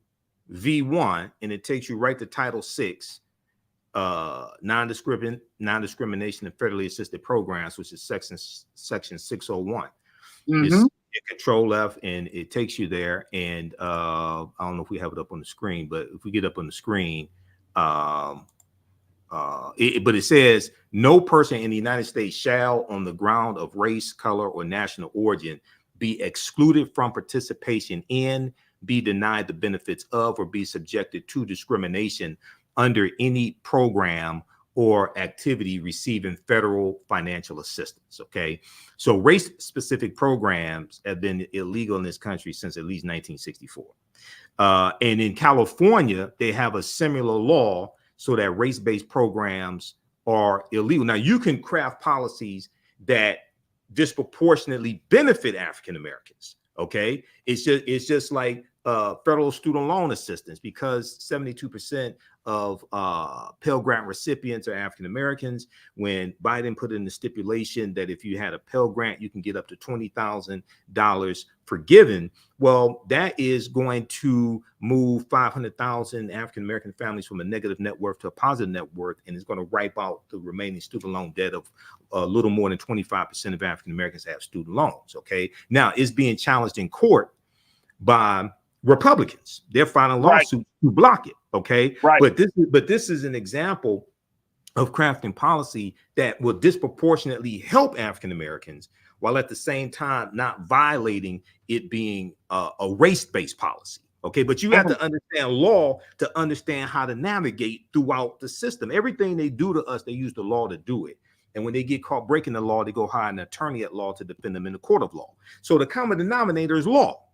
V1, and it takes you right to Title 6, non-discrimination and federally assisted programs, which is section 601. Control F and it takes you there, and I don't know if we have it up on the screen, but if we get up on the screen, but it says no person in the United States shall, on the ground of race, color, or national origin, be excluded from participation in, be denied the benefits of, or be subjected to discrimination under any program or activity receiving federal financial assistance. Okay, so race-specific programs have been illegal in this country since at least 1964. And in California, they have a similar law so that race-based programs are illegal. Now, you can craft policies that disproportionately benefit African Americans. Okay, it's just like federal student loan assistance, because 72% of Pell Grant recipients are African Americans. When Biden put in the stipulation that if you had a Pell Grant, you can get up to $20,000 forgiven. Well, that is going to move 500,000 African American families from a negative net worth to a positive net worth, and it's going to wipe out the remaining student loan debt of a little more than 25% of African Americans have student loans. Okay, now it's being challenged in court by Republicans. They're filing lawsuits to block it. Okay, but this is an example of crafting policy that will disproportionately help African Americans, while at the same time not violating it being a race-based policy. Okay, but you have to understand law to understand how to navigate throughout the system. Everything they do to us, they use the law to do it. And when they get caught breaking the law, they go hire an attorney at law to defend them in the court of law. So the common denominator is law.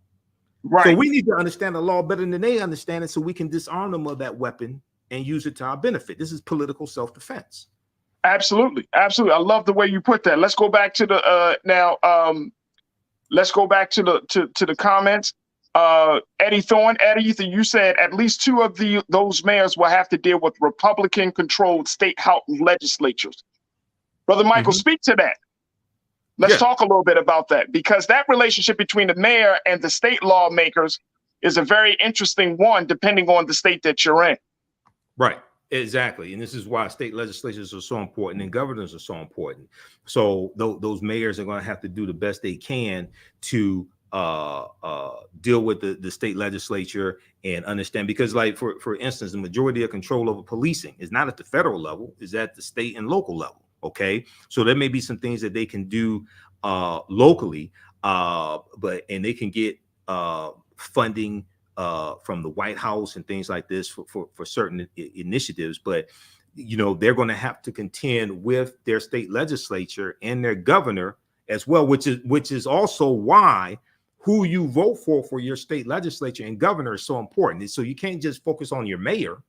Right. So we need to understand the law better than they understand it, so we can disarm them of that weapon and use it to our benefit. This is political self-defense. Absolutely, absolutely. I love the way you put that. Let's go back to the let's go back to the comments. Eddie Thorne, Eddie, you said at least 2 of those mayors will have to deal with Republican-controlled state house legislatures. Brother Michael, speak to that. Let's talk a little bit about that, because that relationship between the mayor and the state lawmakers is a very interesting one, depending on the state that you're in. Right, exactly. And this is why state legislatures are so important and governors are so important. So those mayors are going to have to do the best they can to deal with the state legislature and understand, because like, for instance, the majority of control over policing is not at the federal level, is at the state and local level. Okay, so there may be some things that they can do locally, and they can get funding from the White House and things like this for certain initiatives. But they're going to have to contend with their state legislature and their governor as well, which is also why who you vote for your state legislature and governor is so important. So you can't just focus on your mayor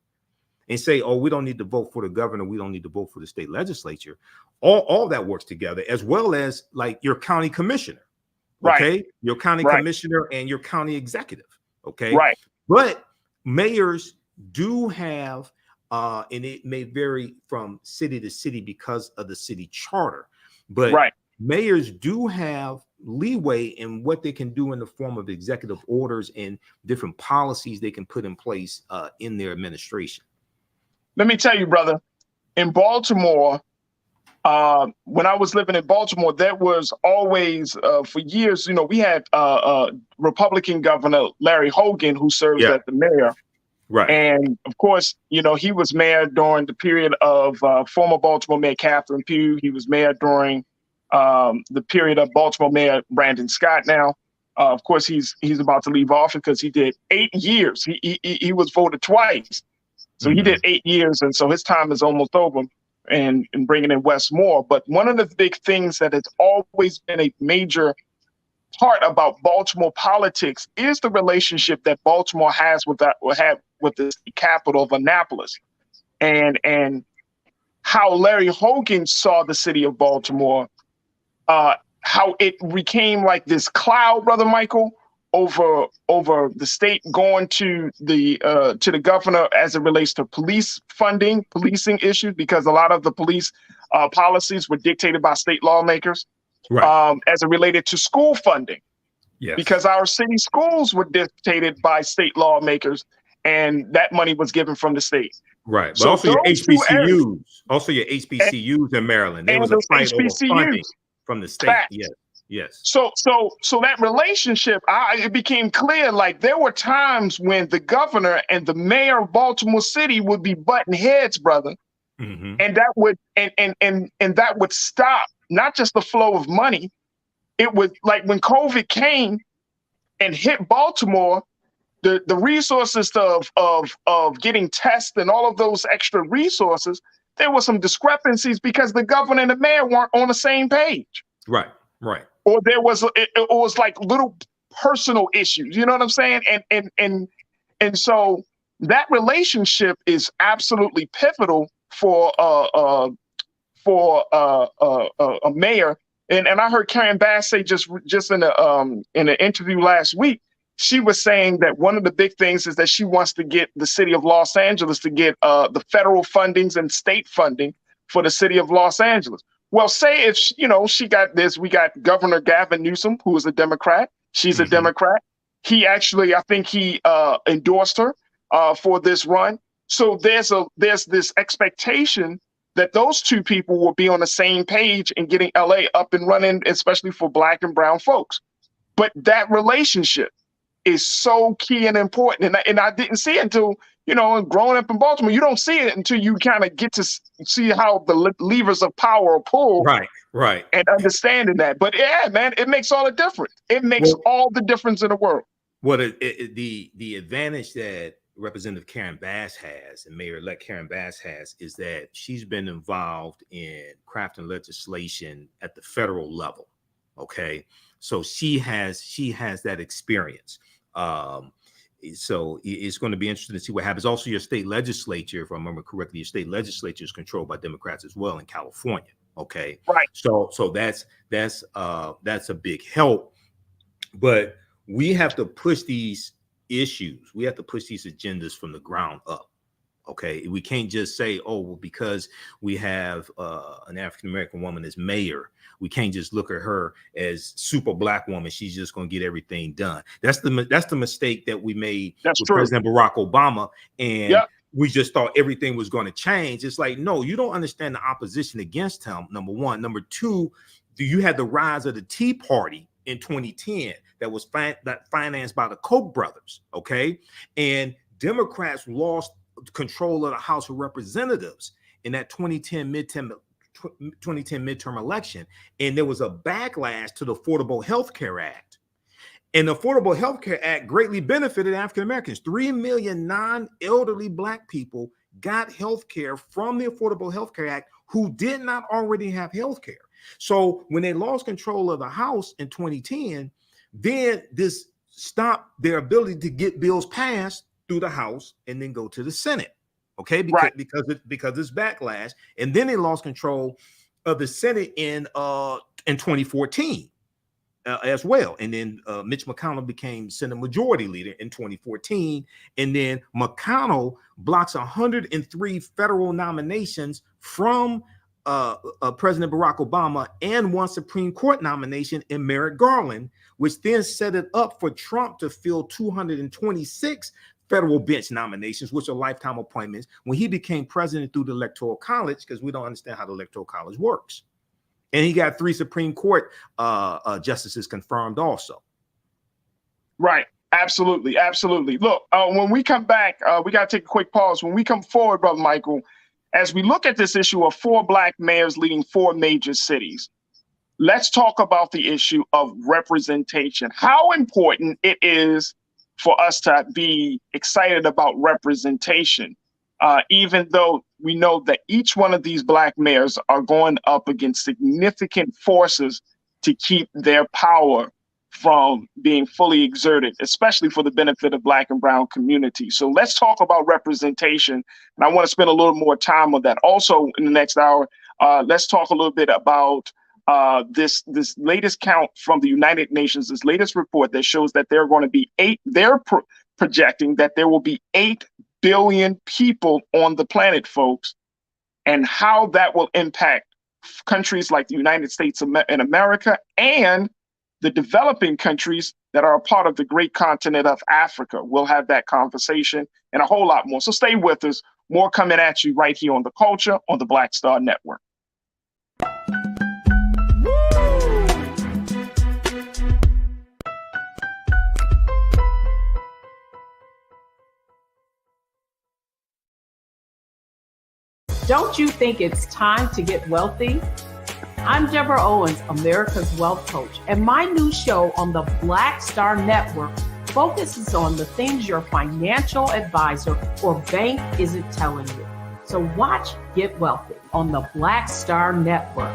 and say, oh, we don't need to vote for the governor, we don't need to vote for the state legislature. All that works together, as well as like your county commissioner, okay? Right. Your county Right. commissioner and your county executive, okay? Right. But mayors do have, and it may vary from city to city because of the city charter, but Right. mayors do have leeway in what they can do in the form of executive orders and different policies they can put in place in their administration. Let me tell you, brother, in Baltimore, when I was living in Baltimore, there was always, for years, we had Republican Governor Larry Hogan, who served as the mayor. Right. And of course, he was mayor during the period of former Baltimore Mayor Catherine Pugh. He was mayor during the period of Baltimore Mayor Brandon Scott now. Of course, he's about to leave office because he did 8 years. He was voted twice. So he did 8 years, and so his time is almost over, and bringing in Wes Moore. But one of the big things that has always been a major part about Baltimore politics is the relationship that Baltimore has with the capital of Annapolis, and how Larry Hogan saw the city of Baltimore, how it became like this cloud, Brother Michael, over the state going to the governor as it relates to policing issues, because a lot of the police policies were dictated by state lawmakers, right. As it related to school funding. Yes. Because our city schools were dictated by state lawmakers, and that money was given from the state. Right. But So also your those two areas- HBCUs in Maryland. There and was a those fight over HBCUs. funding from the state. Facts. Yes. Yes. So that relationship, it became clear. Like, there were times when the governor and the mayor of Baltimore City would be butting heads, brother, and that would and that would stop not just the flow of money. It was like when COVID came and hit Baltimore, the resources of getting tests and all of those extra resources, there were some discrepancies because the governor and the mayor weren't on the same page. Right. Right. Or there was it was like little personal issues, you know what I'm saying? And so that relationship is absolutely pivotal for a mayor. And I heard Karen Bass say just in an interview last week, she was saying that one of the big things is that she wants to get the city of Los Angeles to get the federal fundings and state funding for the city of Los Angeles. Well, say if, she got this, we got Governor Gavin Newsom, who is a Democrat. She's a Democrat. He actually, I think he endorsed her for this run. So there's this expectation that those two people will be on the same page in getting LA up and running, especially for Black and brown folks. But that relationship is so key and important. And I didn't see it until, growing up in Baltimore, you don't see it until you kind of get to see how the levers of power are pulled. Right. And understanding that. But yeah, man, it makes all the difference. It makes all the difference in the world. Well, the advantage that Representative Karen Bass has and Mayor-elect Karen Bass has is that she's been involved in crafting legislation at the federal level. Okay. So she has that experience. So it's going to be interesting to see what happens. Also, your state legislature, if I remember correctly, your state legislature is controlled by Democrats as well in California. Okay, right. So that's a big help. But we have to push these issues. We have to push these agendas from the ground up. Okay, we can't just say, oh, well, because we have an African-American woman as mayor, we can't just look at her as super Black woman. She's just going to get everything done. That's the mistake that we made with President Barack Obama. And we just thought everything was going to change. It's like, no, you don't understand the opposition against him, number one. Number two, you had the rise of the Tea Party in 2010 that was financed by the Koch brothers. Okay, and Democrats lost control of the House of Representatives in that 2010 midterm election, and there was a backlash to the Affordable Health Care Act. And the Affordable Health Care Act greatly benefited African Americans. 3 million non-elderly Black people got health care from the Affordable Health Care Act who did not already have health care. So when they lost control of the House in 2010, then this stopped their ability to get bills passed through the House and then go to the Senate. Okay, because it's backlash, and then they lost control of the Senate in 2014 as well, and then Mitch McConnell became Senate Majority Leader in 2014, and then McConnell blocks 103 federal nominations from President Barack Obama and one Supreme Court nomination in Merrick Garland, which then set it up for Trump to fill 226 federal bench nominations, which are lifetime appointments, when he became president through the Electoral College, because we don't understand how the Electoral College works. And he got 3 Supreme Court justices confirmed also. Right. Absolutely. Absolutely. Look, when we come back, we got to take a quick pause. When we come forward, Brother Michael, as we look at this issue of 4 Black mayors leading 4 major cities, let's talk about the issue of representation. How important it is for us to be excited about representation, even though we know that each one of these Black mayors are going up against significant forces to keep their power from being fully exerted, especially for the benefit of Black and brown communities. So let's talk about representation. And I want to spend a little more time on that. Also, in the next hour, let's talk a little bit about this latest count from the United Nations, this latest report that shows that there are going to be projecting that there will be 8 billion people on the planet, folks, and how that will impact countries like the United States in America and the developing countries that are a part of the great continent of Africa. We'll have that conversation and a whole lot more. So stay with us. More coming at you right here on The Culture on the Black Star Network. Don't you think it's time to get wealthy? I'm Deborah Owens, America's Wealth Coach, and my new show on the Black Star Network focuses on the things your financial advisor or bank isn't telling you. So watch Get Wealthy on the Black Star Network.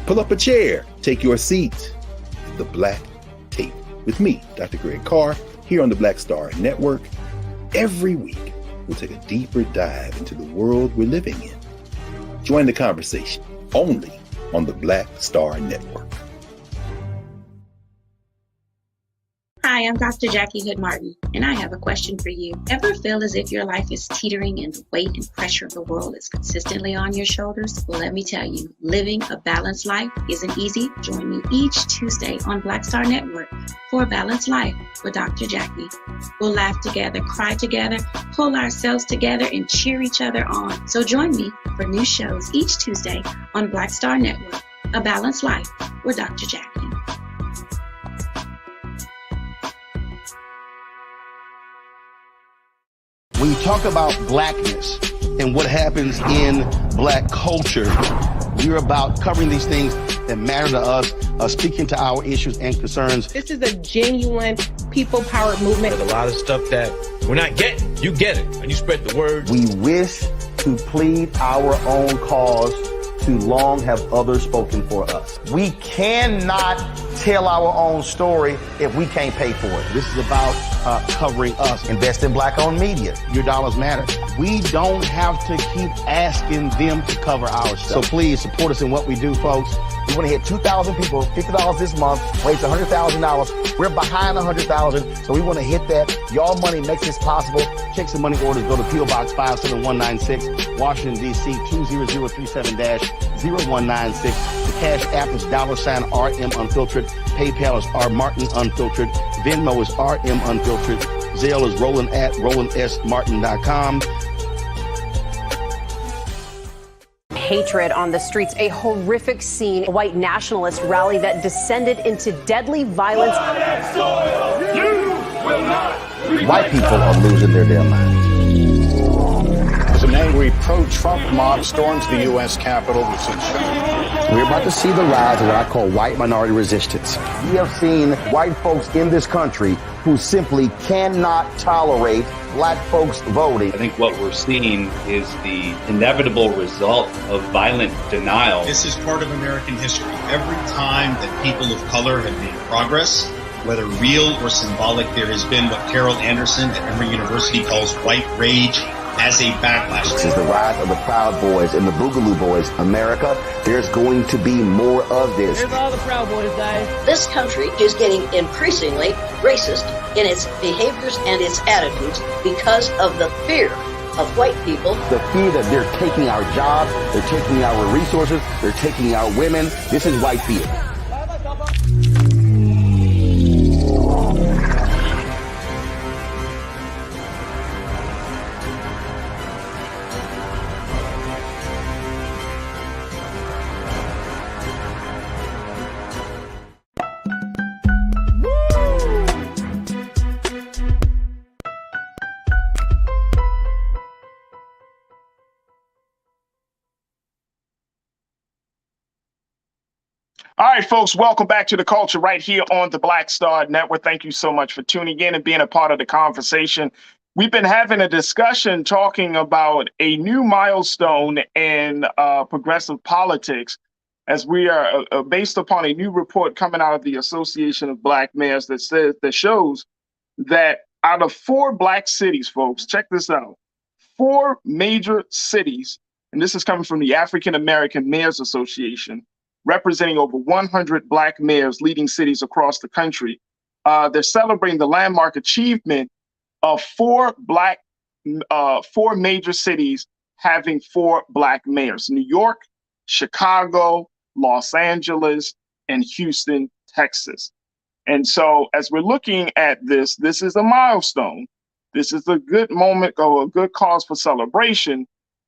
Pull up a chair, take your seat. The Black Tape with me, Dr. Greg Carr, here on the Black Star Network. Every week, we'll take a deeper dive into the world we're living in. Join the conversation only on the Black Star Network. Hi, I'm Dr. Jackie Hood Martin, and I have a question for you. Ever feel as if your life is teetering and the weight and pressure of the world is consistently on your shoulders? Well, let me tell you, living a balanced life isn't easy. Join me each Tuesday on Black Star Network for A Balanced Life with Dr. Jackie. We'll laugh together, cry together, pull ourselves together, and cheer each other on. So join me for new shows each Tuesday on Black Star Network, A Balanced Life with Dr. Jackie. When you talk about blackness and what happens in Black culture, we're about covering these things that matter to us, speaking to our issues and concerns. This is a genuine people-powered movement. There's a lot of stuff that we're not getting. You get it, and you spread the word. We wish to plead our own cause, to long have others spoken for us. We cannot tell our own story if we can't pay for it. This is about covering us. Invest in Black-owned media. Your dollars matter. We don't have to keep asking them to cover our stuff. So please support us in what we do, folks. We want to hit 2,000 people, $50 this month, raise $100,000. We're behind 100,000, so we want to hit that. Y'all money makes this possible. Checks and money orders go to P.O. Box 57196, Washington, D.C. 20037-0196. The Cash App is $RM Unfiltered. PayPal is R Martin Unfiltered. Venmo is RM Unfiltered. Zelle is Roland at RolandSMartin.com. Hatred on the streets, a horrific scene, a white nationalist rally that descended into deadly violence. White people are losing their damn minds. As an angry pro-Trump mob storms the U.S. Capitol, we're about to see the rise of what I call white minority resistance. We have seen white folks in this country who simply cannot tolerate Black folks voting. I think what we're seeing is the inevitable result of violent denial. This is part of American history. Every time that people of color have made progress, whether real or symbolic, there has been what Carol Anderson at Emory University calls white rage as a backlash. This is the rise of the Proud Boys and the Boogaloo Boys. America, there's going to be more of this. There's all the Proud Boys, guys. This country is getting increasingly racist in its behaviors and its attitudes because of the fear of white people. The fear that they're taking our jobs, they're taking our resources, they're taking our women. This is white fear. All right, folks, welcome back to The Culture right here on the Black Star Network. Thank you so much for tuning in and being a part of the conversation. We've been having a discussion talking about a new milestone in progressive politics, as we are based upon a new report coming out of the Association of Black Mayors that shows that out of 4 Black cities, folks, check this out, 4 major cities, and this is coming from the African American Mayors Association, representing over 100 Black mayors leading cities across the country. They're celebrating the landmark achievement of 4 major cities having 4 Black mayors: New York, Chicago, Los Angeles, and Houston, Texas. And so as we're looking at this is a milestone. This is a good moment or a good cause for celebration,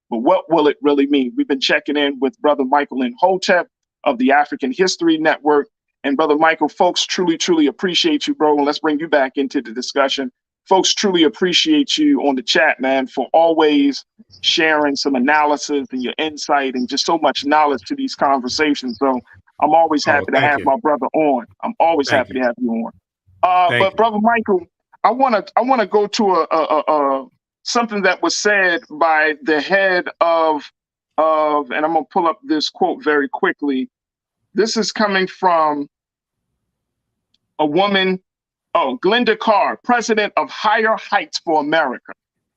but what will it really mean? We've been checking in with Brother Michael Imhotep of the African History Network. And Brother Michael, folks truly, truly appreciate you, bro. And let's bring you back into the discussion. Folks truly appreciate you on the chat, man, for always sharing some analysis and your insight and just so much knowledge to these conversations. So I'm always happy to have my brother on. I'm always happy to have you on. But Brother Michael, I want to go to something that was said by the head of, and I'm going to pull up this quote very quickly. This is coming from a woman, Glenda Carr, president of Higher Heights for America,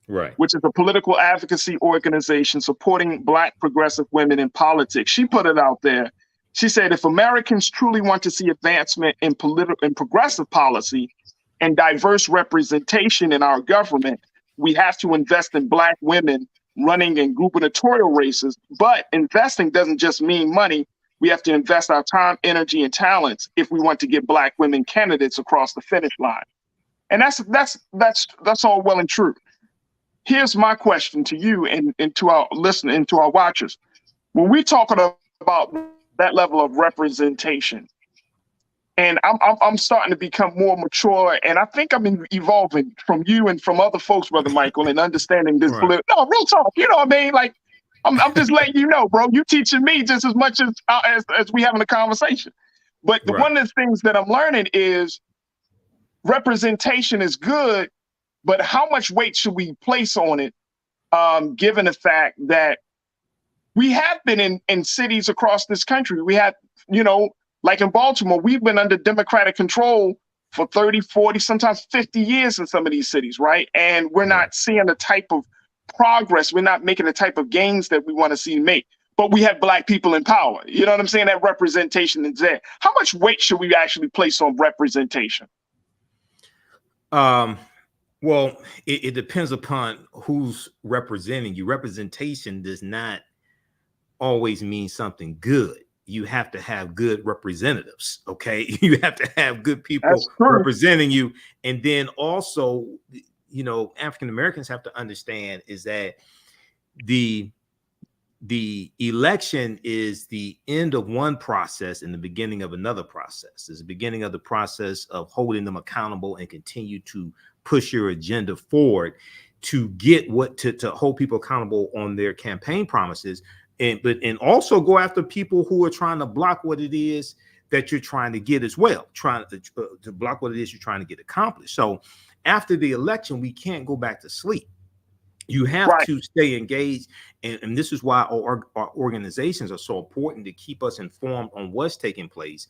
right, which is a political advocacy organization supporting Black progressive women in politics. She put it out there. She said, if Americans truly want to see advancement in progressive policy and diverse representation in our government, we have to invest in Black women running in gubernatorial races. But investing doesn't just mean money. We have to invest our time, energy, and talents if we want to get Black women candidates across the finish line. And that's all well and true. Here's my question to you and to our listeners and to our watchers. When we talk about that level of representation, and I'm starting to become more mature, and I think I'm evolving from you and from other folks, Brother Michael, and understanding this. Right. No, real talk. You know what I mean? Like, I'm just letting you know, bro. You teaching me just as much as we having a conversation. But one of the things that I'm learning is representation is good, but how much weight should we place on it, given the fact that we have been in cities across this country. We had, like in Baltimore, we've been under Democratic control for 30, 40, sometimes 50 years in some of these cities, right? And we're not seeing the type of progress. We're not making the type of gains that we want to see make. But we have Black people in power. You know what I'm saying? That representation is there. How much weight should we actually place on representation? Well, it depends upon who's representing you. Representation does not always mean something good. You have to have good representatives, okay? You have to have good people representing you. And then also, African Americans have to understand is that the election is the end of one process and the beginning of another process. It's the beginning of the process of holding them accountable and continue to push your agenda forward to get to hold people accountable on their campaign promises. And also go after people who are trying to block what it is that you're trying to get as well, trying to block what it is you're trying to get accomplished. So after the election, we can't go back to sleep. You have to stay engaged. And this is why our organizations are so important to keep us informed on what's taking place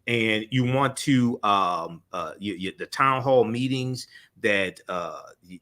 And you want to the town hall meetings that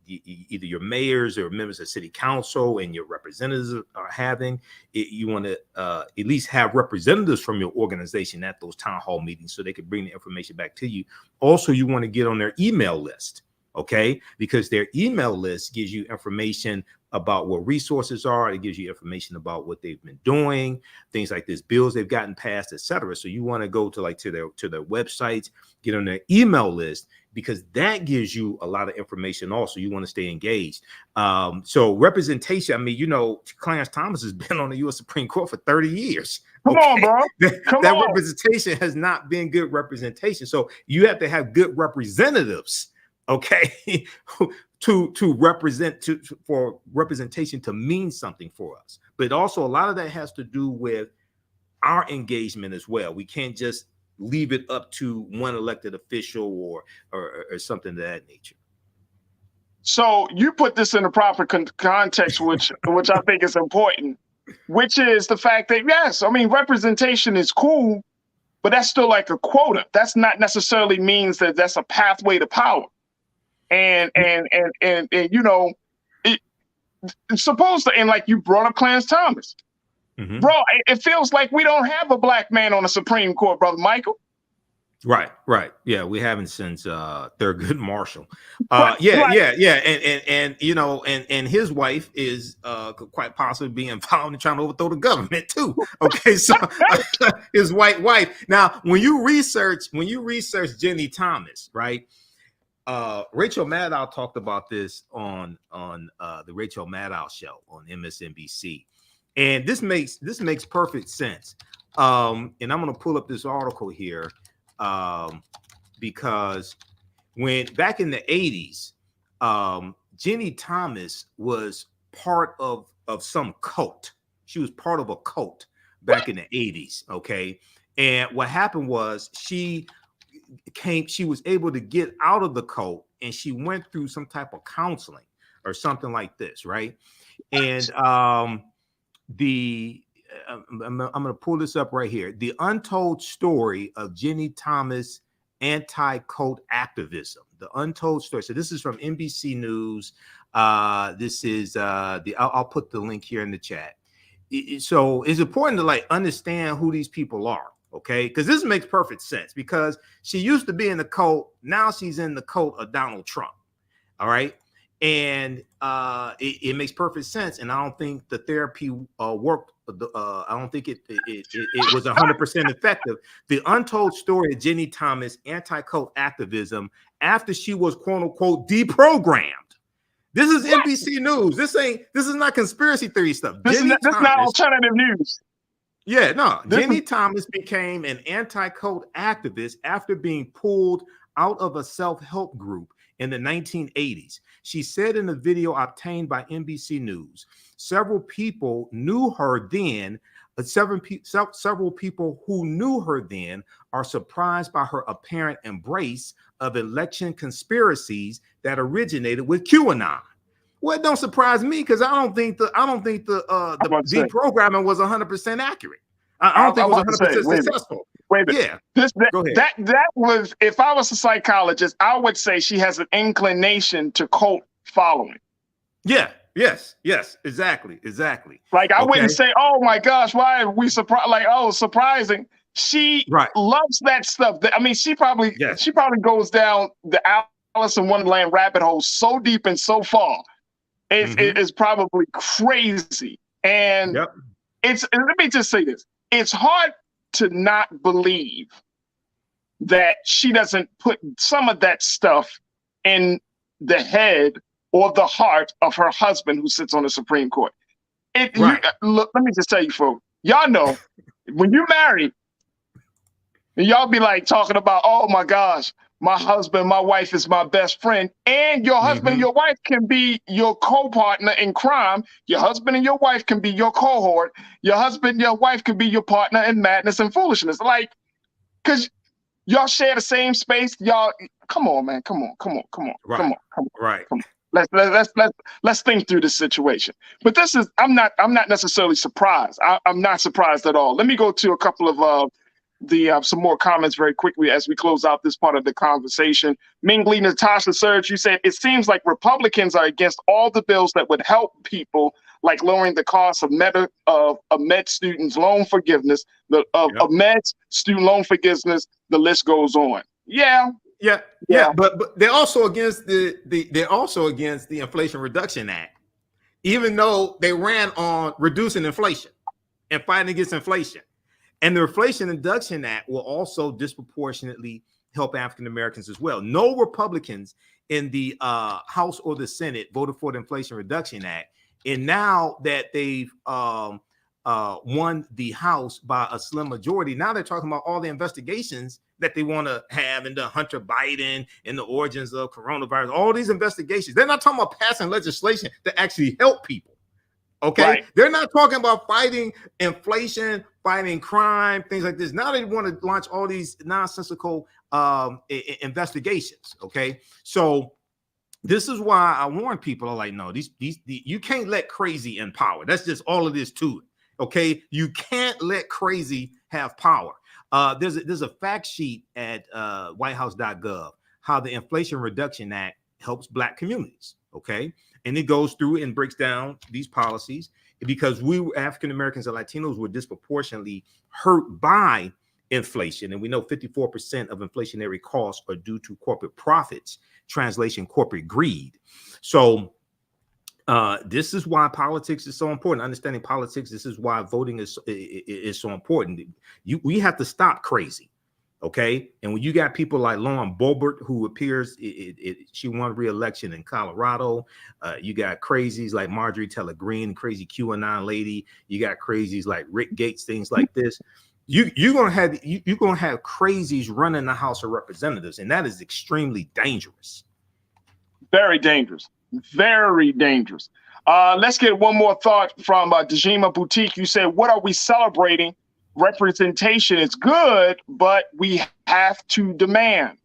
either your mayors or members of city council and your representatives are having. You want to at least have representatives from your organization at those town hall meetings so they can bring the information back to you. Also, you want to get on their email list, okay? Because their email list gives you information about what resources are. It gives you information about what they've been doing, things like this, bills they've gotten passed, etc. So you want to go to their websites, get on their email list, because that gives you a lot of information. Also, you want to stay engaged. So representation. I mean, Clarence Thomas has been on the U.S. Supreme Court for 30 years. Come on, bro. That representation has not been good representation. So you have to have good representatives, okay, to represent, for representation to mean something for us. But also a lot of that has to do with our engagement as well. We can't just leave it up to one elected official or something of that nature. So you put this in the proper context, which I think is important, which is the fact that, yes, I mean, representation is cool, but that's still like a quota. That's not necessarily means that that's a pathway to power. And it's supposed to, and like you brought up Clarence Thomas, bro, it feels like we don't have a black man on the Supreme Court, brother Michael. Right. Yeah, we haven't since Thurgood Marshall. And his wife is quite possibly being involved in trying to overthrow the government too. Okay, so his white wife. Now, when you research Jenny Thomas, right? Rachel Maddow talked about this on the Rachel Maddow show on MSNBC, and this makes perfect sense. And I'm going to pull up this article here because when back in the 80s, Jenny Thomas was part of some cult. She was part of a cult back in the 80s. Okay, and what happened was she was able to get out of the cult, and she went through some type of counseling or something like this, right? And I'm going to pull this up right here. The untold story of Jenny Thomas anti-cult activism. The untold story. So this is from NBC News. This is I'll put the link here in the chat. So it's important to understand who these people are. Okay, because this makes perfect sense, because she used to be in the cult. Now she's in the cult of Donald Trump. All right. And it makes perfect sense. And I don't think the therapy worked. I don't think it was 100% effective. The untold story of Jenny Thomas anti-cult activism after she was quote unquote deprogrammed. This is NBC News. This is not conspiracy theory stuff. This is not alternative news. Yeah, no. Jenny Thomas became an anti-cult activist after being pulled out of a self-help group in the 1980s. She said in a video obtained by NBC News, several people knew her then. Several people who knew her then are surprised by her apparent embrace of election conspiracies that originated with QAnon. Well, it don't surprise me, because I don't think the deprogramming was 100% accurate. I don't think it was 100% successful. Wait a minute. Yeah. That was, if I was a psychologist, I would say she has an inclination to cult following. Yeah. Yes. Exactly. Like I wouldn't say, "Oh my gosh, why are we surprised?" Like, "Oh, surprising." She loves that stuff. I mean, she probably goes down the Alice in Wonderland rabbit hole so deep and so far. It's probably crazy. And let me just say this. It's hard to not believe that she doesn't put some of that stuff in the head or the heart of her husband who sits on the Supreme Court. Look, let me just tell you, folks, y'all know when you marry, y'all be like talking about, "Oh my gosh, my husband, my wife is my best friend," and your husband and your wife can be your co-partner in crime. Your husband and your wife can be your cohort. Your husband and your wife can be your partner in madness and foolishness. Like, because y'all share the same space. Y'all, come on, man. Come on. Let's think through this situation. But this is, I'm not necessarily surprised. I'm not surprised at all. Let me go to a couple of some more comments very quickly as we close out this part of the conversation. Mingli Natasha Surge, you said, it seems like Republicans are against all the bills that would help people, like lowering the cost of med students loan forgiveness, of med student loan forgiveness, the list goes on. Yeah. But they're also against the Inflation Reduction Act, even though they ran on reducing inflation and fighting against inflation. And the Inflation Reduction Act will also disproportionately help African Americans as well. No Republicans in the House or the Senate voted for the Inflation Reduction Act. And now that they've won the House by a slim majority, now they're talking about all the investigations that they want to have into Hunter Biden and the origins of coronavirus, all these investigations. They're not talking about passing legislation to actually help people. Okay, right. They're not talking about fighting inflation, fighting crime, things like this. Now they want to launch all these nonsensical investigations. Okay, so this is why I warn people. I'm like, no, these you can't let crazy in power. That's just all it is to it. Okay, you can't let crazy have power. There's a fact sheet at whitehouse.gov how the Inflation Reduction Act helps Black communities. Okay. And it goes through and breaks down these policies because we African Americans and Latinos were disproportionately hurt by inflation. And we know 54% of inflationary costs are due to corporate profits, translation, corporate greed. So this is why politics is so important. Understanding politics, this is why voting is so important. We have to stop crazy. Okay. And when you got people like Lauren Boebert, who appears, she won re-election in Colorado. You got crazies like Marjorie Taylor Greene, crazy QAnon lady. You got crazies like Rick Gates, things like this. You're gonna have crazies running the House of Representatives, and that is extremely dangerous. Very dangerous. Very dangerous. Let's get one more thought from Dejima Boutique. You said, what are we celebrating? Representation is good, but we have to demand.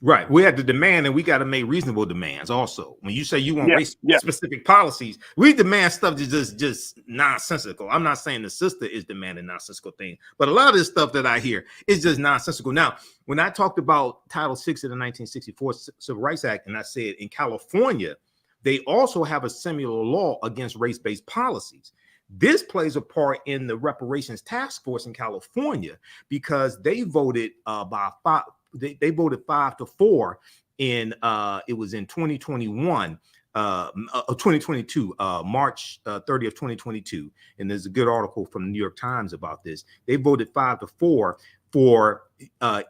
Right. We have to demand, and we got to make reasonable demands also. When you say you want race-specific policies, we demand stuff that's just nonsensical. I'm not saying the sister is demanding nonsensical things, but a lot of this stuff that I hear is just nonsensical. Now, when I talked about Title VI of the 1964 Civil Rights Act, and I said in California, they also have a similar law against race-based policies. This plays a part in the reparations task force in California because they voted by 5. They voted 5-4 in it was in 2021, 2022, March 30th, 2022. And there's a good article from the New York Times about this. They voted 5-4 for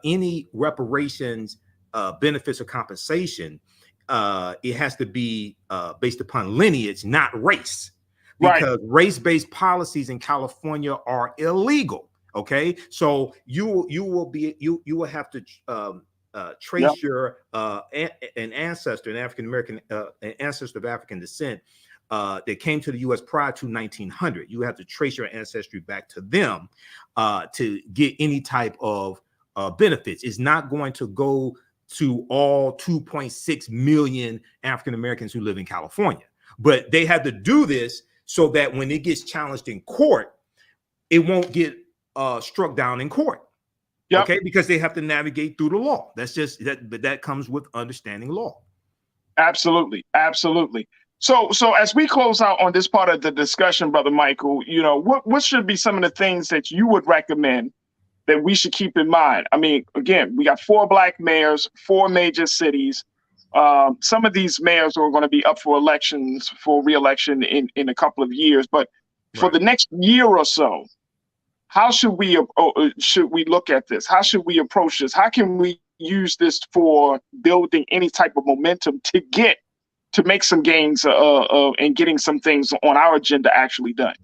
any reparations benefits or compensation. It has to be based upon lineage, not race. Because race-based policies in California are illegal. Okay, so you will have to trace your an ancestor, an African American ancestor of African descent that came to the U.S. prior to 1900. You have to trace your ancestry back to them to get any type of benefits. It's not going to go to all 2.6 million African Americans who live in California, but they have to do this so that when it gets challenged in court, it won't get struck down in court. Okay, because they have to navigate through the law. That's just that, but that comes with understanding law. Absolutely, absolutely. So as we close out on this part of the discussion, Brother Michael, you know, what should be some of the things that you would recommend that we should keep in mind? I mean, again, we got 4 Black mayors, 4 major cities. Some of these mayors are going to be up for elections, for re-election in a couple of years. But for the next year or so, how should we look at this? How should we approach this? How can we use this for building any type of momentum to make some gains and getting some things on our agenda actually done?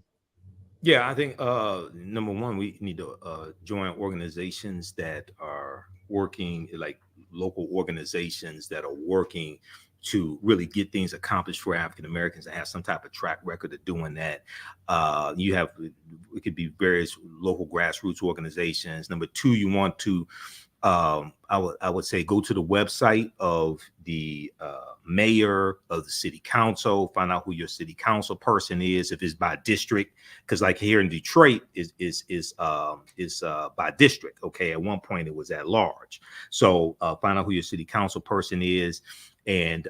Yeah, I think number one, we need to join organizations that are working, like local organizations that are working to really get things accomplished for African Americans and have some type of track record of doing that. It could be various local grassroots organizations. Number two, you want to I would say go to the website of the mayor, of the city council, find out who your city council person is, if it's by district, because like here in Detroit is by district. Okay, at one point it was at large. So find out who your city council person is, and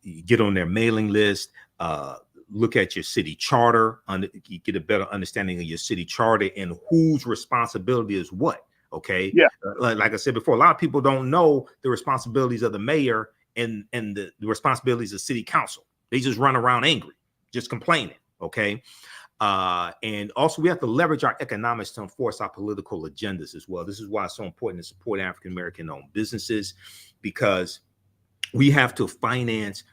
you get on their mailing list. Look at your city charter, you get a better understanding of your city charter and whose responsibility is what. Okay. Yeah. Like I said before, a lot of people don't know the responsibilities of the mayor and the responsibilities of city council. They just run around angry, just complaining. Okay. And also we have to leverage our economics to enforce our political agendas as well. This is why it's so important to support African-American owned businesses, because we have to finance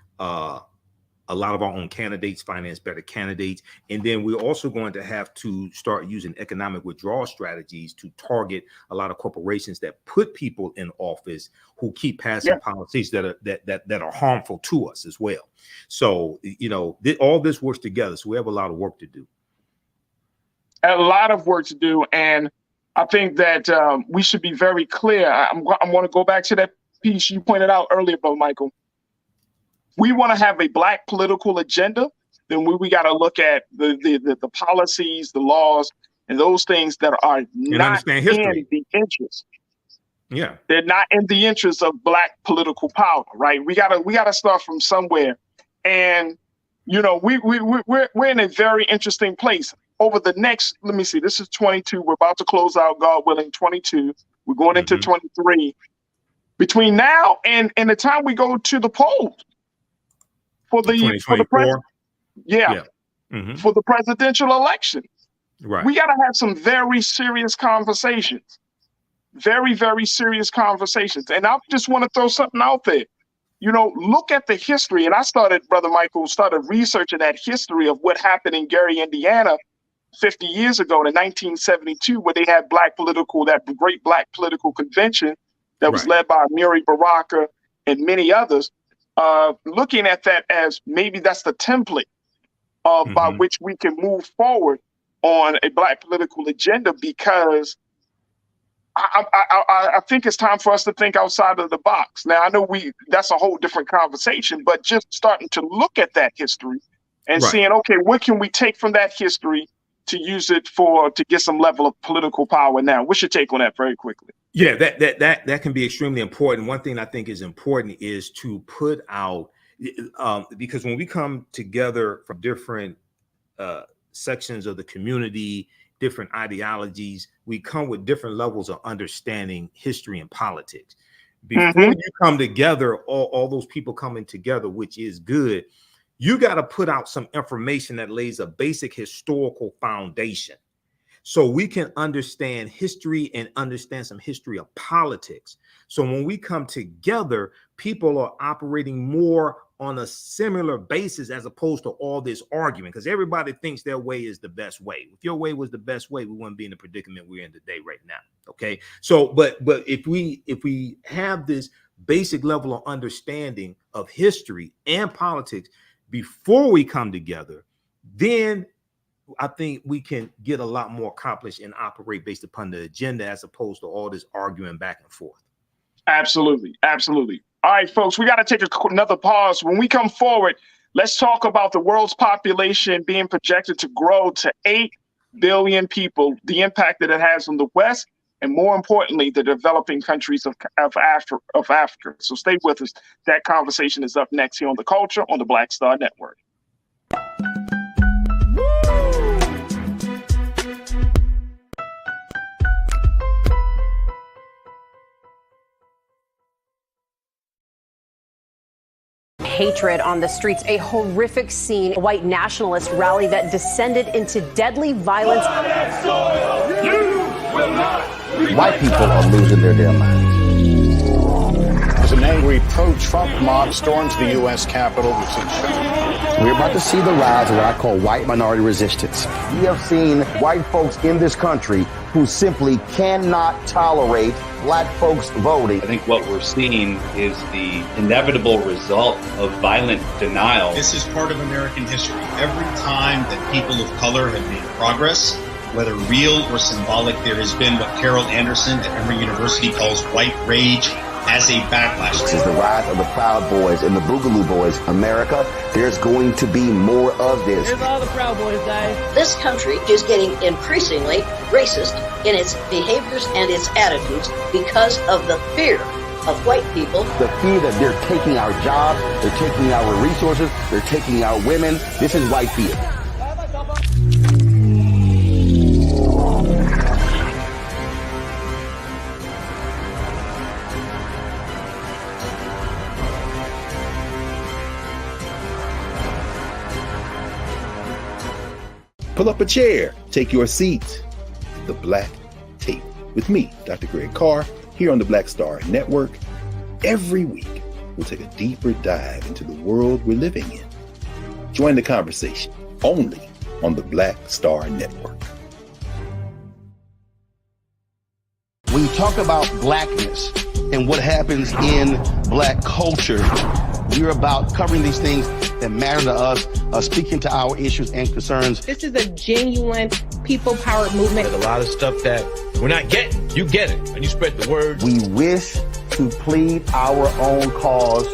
a lot of our own candidates, finance better candidates. And then we're also going to have to start using economic withdrawal strategies to target a lot of corporations that put people in office who keep passing policies that are harmful to us as well. So, you know, all this works together. So we have a lot of work to do. A lot of work to do. And I think that we should be very clear. I'm going to go back to that piece you pointed out earlier, Brother Michael. We want to have a Black political agenda, then we got to look at the policies, the laws, and those things that are not in the interest. Yeah, they're not in the interest of Black political power, right? We gotta start from somewhere, and you know we're in a very interesting place over the next. Let me see. This is 22. We're about to close out, God willing, 22. We're going into 23. Between now and the time we go to the polls. For the presidential election, right? We got to have some very serious conversations, very, very serious conversations. And I just want to throw something out there. You know, look at the history. And Brother Michael started researching that history of what happened in Gary, Indiana, 50 years ago in 1972, where they had that great Black political convention that was led by Amiri Baraka and many others. Looking at that as maybe that's the template by which we can move forward on a Black political agenda, because I think it's time for us to think outside of the box. Now, I know that's a whole different conversation, but just starting to look at that history and seeing, okay, what can we take from that history to use it to get some level of political power now? What's your take on that very quickly? Yeah, that can be extremely important. One thing I think is important is to put out, because when we come together from different sections of the community, different ideologies, we come with different levels of understanding history and politics. Before you come together, all those people coming together, which is good, you got to put out some information that lays a basic historical foundation, so we can understand history and understand some history of politics. So when we come together, people are operating more on a similar basis as opposed to all this argument, because everybody thinks their way is the best way. If your way was the best way, we wouldn't be in the predicament we're in today right now. Okay. So, but if we have this basic level of understanding of history and politics before we come together, then I think we can get a lot more accomplished and operate based upon the agenda as opposed to all this arguing back and forth. Absolutely. Absolutely. All right, folks, we got to take another pause. When we come forward, let's talk about the world's population being projected to grow to 8 billion people, the impact that it has on the West, and more importantly, the developing countries of Africa. So stay with us. That conversation is up next here on The Culture on the Black Star Network. Hatred on the streets, a horrific scene, a white nationalist rally that descended into deadly violence. White people are losing their damn minds. As an angry pro-Trump mob storms the U.S. Capitol, we're about to see the rise of what I call white minority resistance. We have seen white folks in this country who simply cannot tolerate Black folks voting. I think what we're seeing is the inevitable result of violent denial. This is part of American history. Every time that people of color have made progress, whether real or symbolic, there has been what Carol Anderson at Emory University calls white rage as a backlash. This is the rise of the Proud Boys and the Boogaloo Boys. America, there's going to be more of this. Here's all the Proud Boys, guys. This country is getting increasingly racist in its behaviors and its attitudes because of the fear of white people. The fear that they're taking our jobs, they're taking our resources, they're taking our women. This is white fear. Pull up a chair, take your seat. The Black Tape with me, Dr. Greg Carr, here on the Black Star Network. Every week, we'll take a deeper dive into the world we're living in. Join the conversation only on the Black Star Network. When you talk about blackness and what happens in black culture, we're about covering these things that matter to us, speaking to our issues and concerns. This is a genuine people-powered movement. There's a lot of stuff that we're not getting. You get it, and you spread the word. We wish to plead our own cause,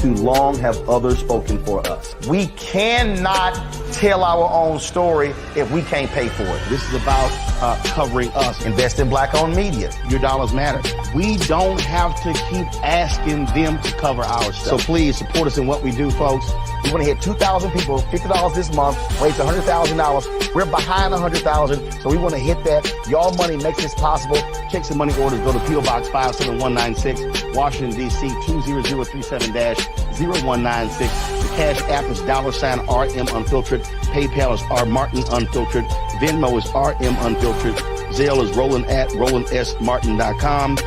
to long have others spoken for us. We cannot tell our own story if we can't pay for it. This is about covering us. Invest in black-owned media. Your dollars matter. We don't have to keep asking them to cover our stuff. So please support us in what we do, folks. We want to hit 2,000 people, $50 this month, raise $100,000. We're behind 100,000, so we want to hit that. Your money makes this possible. Check some money orders. Go to P.O. Box 57196, Washington, D.C. 20037-0196. The Cash App is $RM Unfiltered. PayPal is R Martin Unfiltered. Venmo is RM Unfiltered. Zelle is Roland at RolandSMartin.com.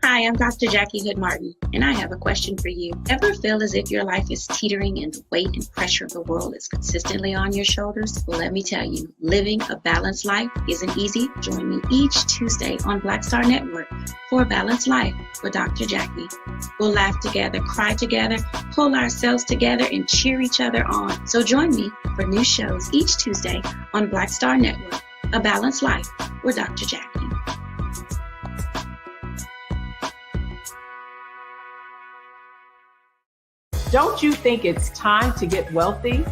Hi, I'm Dr. Jackie Hood Martin, and I have a question for you. Ever feel as if your life is teetering and the weight and pressure of the world is consistently on your shoulders? Well, let me tell you, living a balanced life isn't easy. Join me each Tuesday on Black Star Network for A Balanced Life with Dr. Jackie. We'll laugh together, cry together, pull ourselves together, and cheer each other on. So join me for new shows each Tuesday on Black Star Network, A Balanced Life with Dr. Jackie. Don't you think it's time to get wealthy?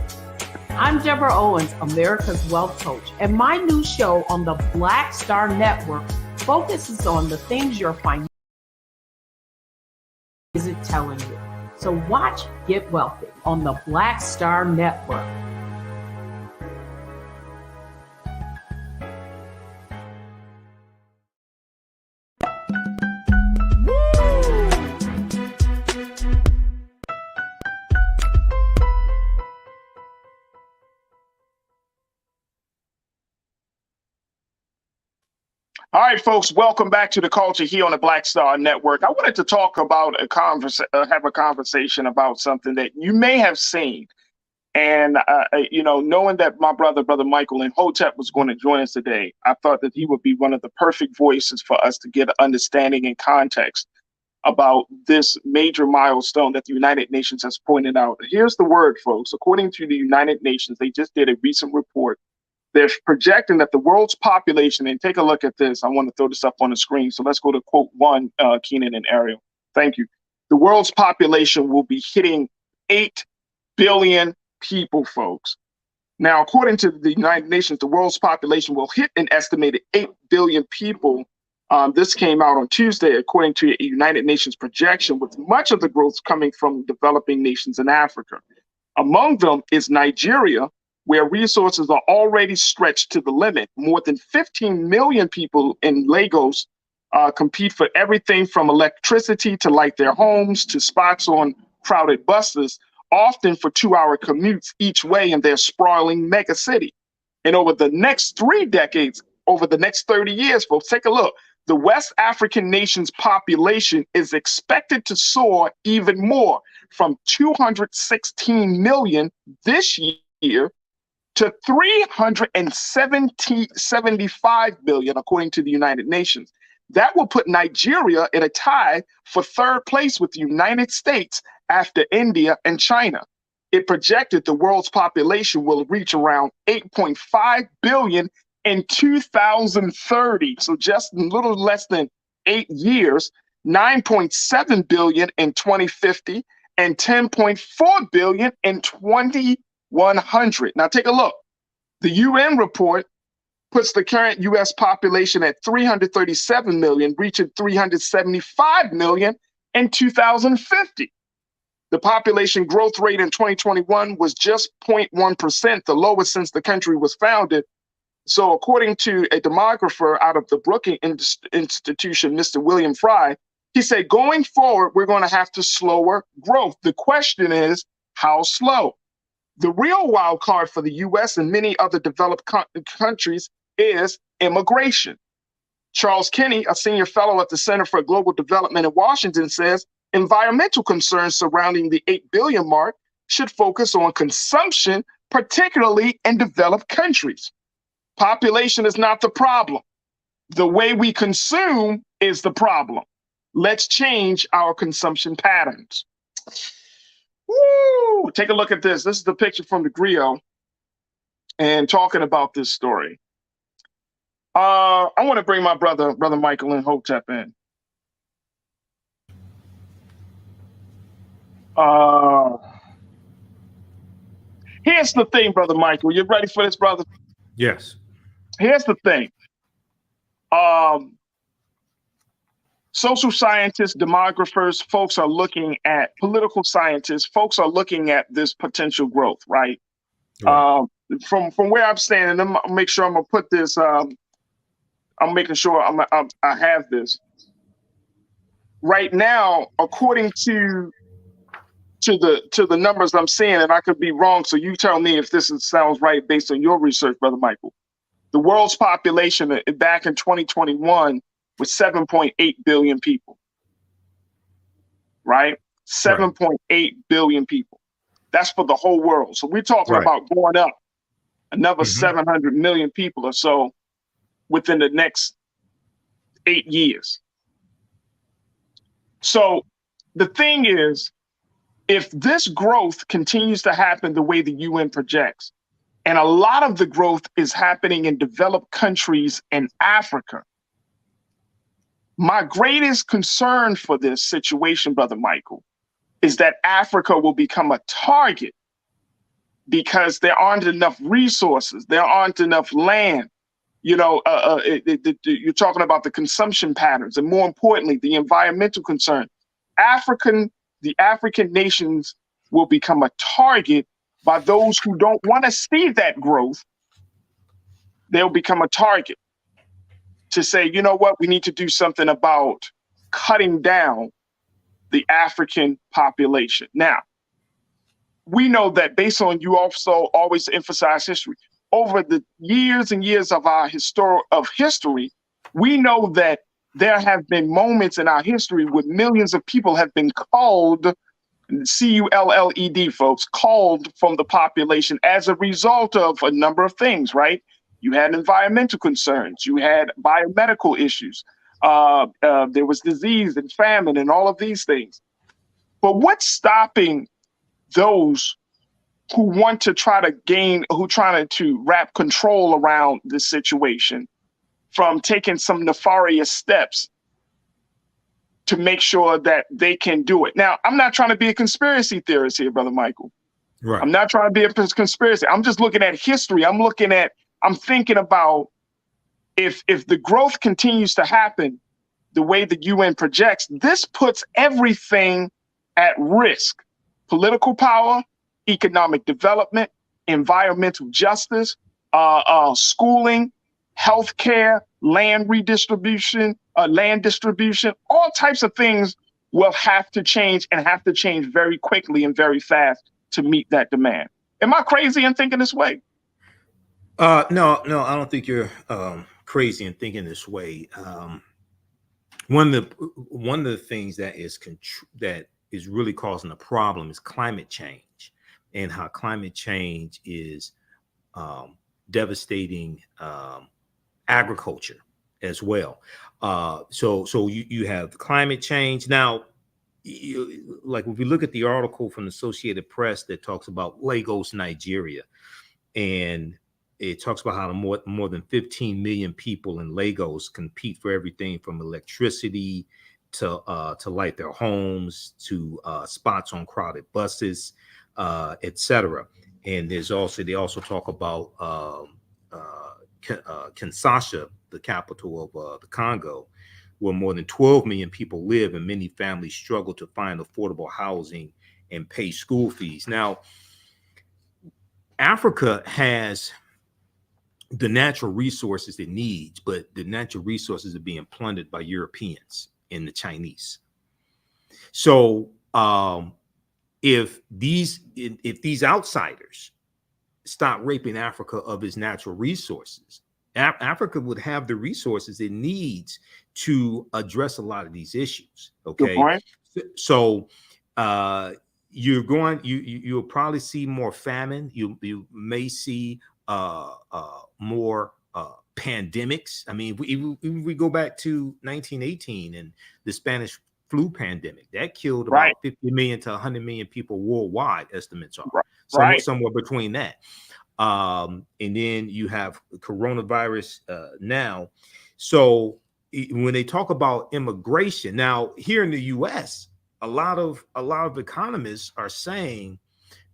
I'm Deborah Owens, America's Wealth Coach, and my new show on the Black Star Network focuses on the things your financial isn't telling you. So watch Get Wealthy on the Black Star Network. All right, folks, welcome back to the culture here on the Black Star Network. I wanted to talk about have a conversation about something that you may have seen. And, knowing that my brother Michael and Hotep was going to join us today, I thought that he would be one of the perfect voices for us to get understanding and context about this major milestone that the United Nations has pointed out. Here's the word, folks. According to the United Nations, they just did a recent report. They're projecting that the world's population, and take a look at this. I want to throw this up on the screen. So let's go to quote one, Keenan and Ariel. Thank you. The world's population will be hitting 8 billion people, folks. Now, according to the United Nations, the world's population will hit an estimated 8 billion people. This came out on Tuesday, according to a United Nations projection, with much of the growth coming from developing nations in Africa. Among them is Nigeria, where resources are already stretched to the limit. More than 15 million people in Lagos compete for everything from electricity to light their homes to spots on crowded buses, often for 2-hour commutes each way in their sprawling mega city. And over the next 3 decades, over the next 30 years, folks, take a look. The West African nation's population is expected to soar even more, from 216 million this year to 375 billion, according to the United Nations. That will put Nigeria in a tie for 3rd place with the United States after India and China. it projected the world's population will reach around 8.5 billion in 2030. So just a little less than 8 years, 9.7 billion in 2050, and 10.4 billion in 2100. Now take a look. The UN report puts the current US population at 337 million, reaching 375 million in 2050. The population growth rate in 2021 was just 0.1%, the lowest since the country was founded. So according to a demographer out of the Brookings Institution, Mr. William Fry, he said, going forward, we're going to have to slower growth. The question is, how slow? The real wild card for the US and many other developed countries is immigration. Charles Kinney, a senior fellow at the Center for Global Development in Washington, says environmental concerns surrounding the 8 billion mark should focus on consumption, particularly in developed countries. Population is not the problem. The way we consume is the problem. Let's change our consumption patterns. Woo! Take a look at this. This is the picture from the Griot and talking about this story. I want to bring my brother Michael and Hotep in. Here's the thing, Brother Michael. You ready for this, brother? Yes. Here's the thing. Social scientists, demographers, folks are looking at political scientists, folks are looking at this potential growth, right? From where I'm standing, I'm gonna make sure I'm gonna put this. I'm making sure I have this right now, according to the numbers I'm seeing, and I could be wrong. So you tell me if this sounds right based on your research, Brother Michael. The world's population back in 2021 was 7.8 billion people, right? 7.8 billion people. That's for the whole world. So we're talking about going up another 700 million people or so within the next 8 years. So the thing is, if this growth continues to happen the way the UN projects, and a lot of the growth is happening in developed countries in Africa, my greatest concern for this situation, Brother Michael, is that Africa will become a target because there aren't enough resources, there aren't enough land. You know, you're talking about the consumption patterns, and more importantly, the environmental concern. The African nations will become a target by those who don't want to see that growth. They'll become a target to say, you know what, we need to do something about cutting down the African population. Now, we know that based on, you also always emphasize history. Over the years and years of our history, we know that there have been moments in our history where millions of people have been culled, C-U-L-L-E-D, folks, culled from the population as a result of a number of things, right? You had environmental concerns, you had biomedical issues, there was disease and famine and all of these things. But what's stopping those who want to trying to wrap control around this situation from taking some nefarious steps to make sure that they can do it? Now, I'm not trying to be a conspiracy theorist here, Brother Michael. Right. I'm not trying to be a conspiracy. I'm just looking at history. I'm thinking about if the growth continues to happen the way the UN projects, this puts everything at risk. Political power, economic development, environmental justice, schooling, healthcare, land distribution, all types of things will have to change very quickly and very fast to meet that demand. Am I crazy in thinking this way? No, I don't think you're crazy in thinking this way. One of the things that is really causing a problem is climate change, and how climate change is devastating agriculture as well. So you have climate change. Now, like if we look at the article from the Associated Press that talks about Lagos, Nigeria, and it talks about how more than 15 million people in Lagos compete for everything from electricity to light their homes, to spots on crowded buses, etc. And they also talk about Kinshasa, the capital of the Congo, where more than 12 million people live, and many families struggle to find affordable housing and pay school fees. Now, Africa has the natural resources it needs, but the natural resources are being plundered by Europeans and the Chinese. So if these outsiders stop raping Africa of its natural resources, Africa would have the resources it needs to address a lot of these issues. Okay, so you'll probably see more famine. You may see more pandemics. I mean, if we go back to 1918 and the Spanish flu pandemic, that killed about 50 million to 100 million people worldwide, estimates are. Somewhere between that. And then you have coronavirus now. So when they talk about immigration, now here in the US, a lot of economists are saying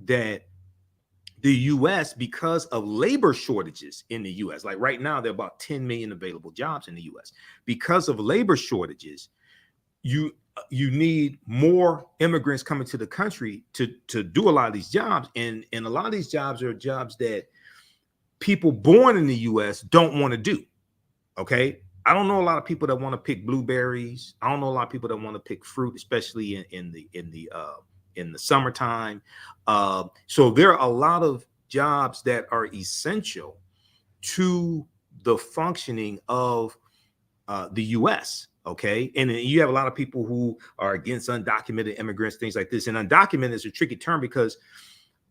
that the US, because of labor shortages in the US, like right now, there are about 10 million available jobs in the US. Because of labor shortages, you need more immigrants coming to the country to do a lot of these jobs. And a lot of these jobs are jobs that people born in the US don't want to do. Okay. I don't know a lot of people that want to pick blueberries. I don't know a lot of people that want to pick fruit, especially in the summertime. So there are a lot of jobs that are essential to the functioning of the US. Okay. And then you have a lot of people who are against undocumented immigrants, things like this. And undocumented is a tricky term because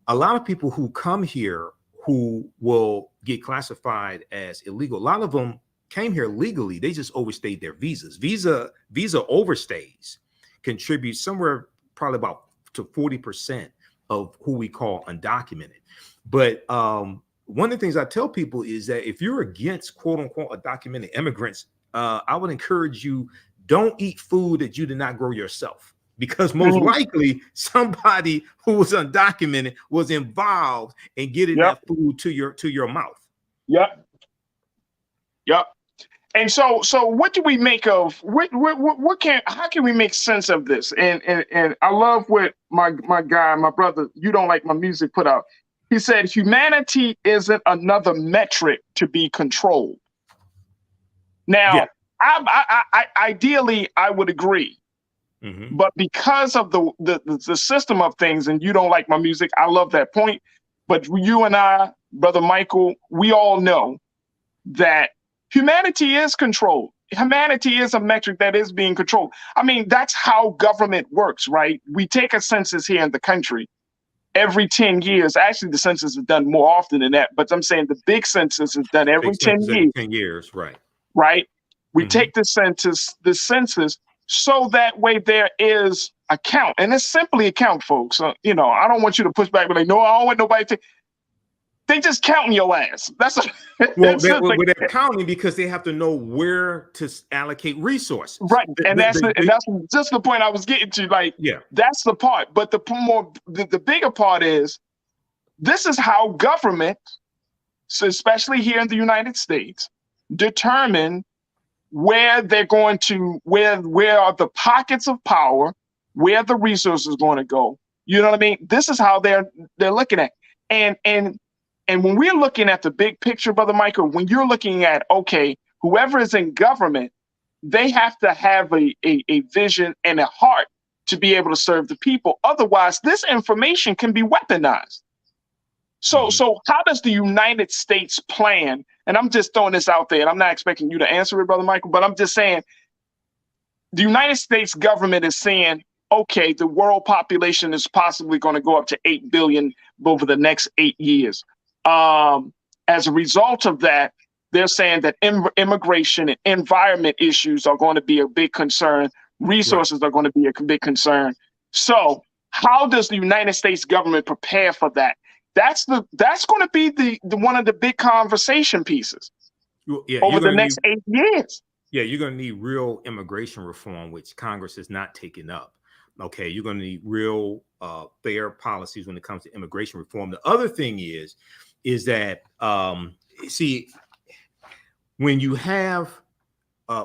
a lot of people who come here who will get classified as illegal, a lot of them came here legally. They just overstayed their visas. Visa overstays contribute somewhere probably about to 40% of who we call undocumented. But one of the things I tell people is that if you're against quote unquote undocumented immigrants, I would encourage you, don't eat food that you did not grow yourself, because most likely somebody who was undocumented was involved in getting that food to your mouth. Yep. And so what do we make of how can we make sense of this? And I love what my brother, You Don't Like My Music, put out. He said, humanity isn't another metric to be controlled. Now, I ideally I would agree. But because of the system of things, and You Don't Like My Music, I love that point. But you and I, Brother Michael, we all know that humanity is controlled. Humanity is a metric that is being controlled. I mean, that's how government works, right? We take a census here in the country every 10 years. Actually, the census is done more often than that. But I'm saying the big census is done every 10 years. 10 years, right. Right? We take the census, so that way there is a count. And it's simply a count, folks. I don't want you to push back, but no, I don't want nobody to. They just counting your ass. They're counting because they have to know where to allocate resources. Right. And that's just the point I was getting to. Like, that's the part. But the bigger part is, this is how government, so especially here in the United States, determine where they're going to, where are the pockets of power, where the resources going to go. You know what I mean? This is how they're looking at. And when we're looking at the big picture, Brother Michael, when you're looking at, okay, whoever is in government, they have to have a vision and a heart to be able to serve the people. Otherwise, this information can be weaponized. So how does the United States plan? And I'm just throwing this out there, and I'm not expecting you to answer it, Brother Michael, but I'm just saying the United States government is saying, okay, the world population is possibly going to go up to 8 billion over the next 8 years. As a result of that, they're saying that immigration and environment issues are going to be a big concern resources are going to be a big concern. So how does the United States government prepare for that? That's going to be the one of the big conversation pieces over the next 8 years. Yeah, you're going to need real immigration reform, which Congress has not taken up. Okay, you're going to need real fair policies when it comes to immigration reform. The other thing is that see, when you have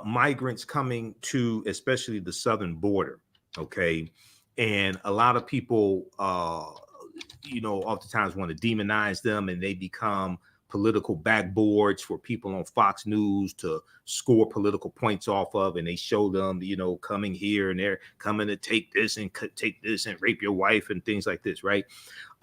migrants coming to especially the southern border, okay, and a lot of people oftentimes want to demonize them, and they become political backboards for people on Fox News to score political points off of, and they show them, coming here and they're coming to take this and take this and rape your wife and things like this, right?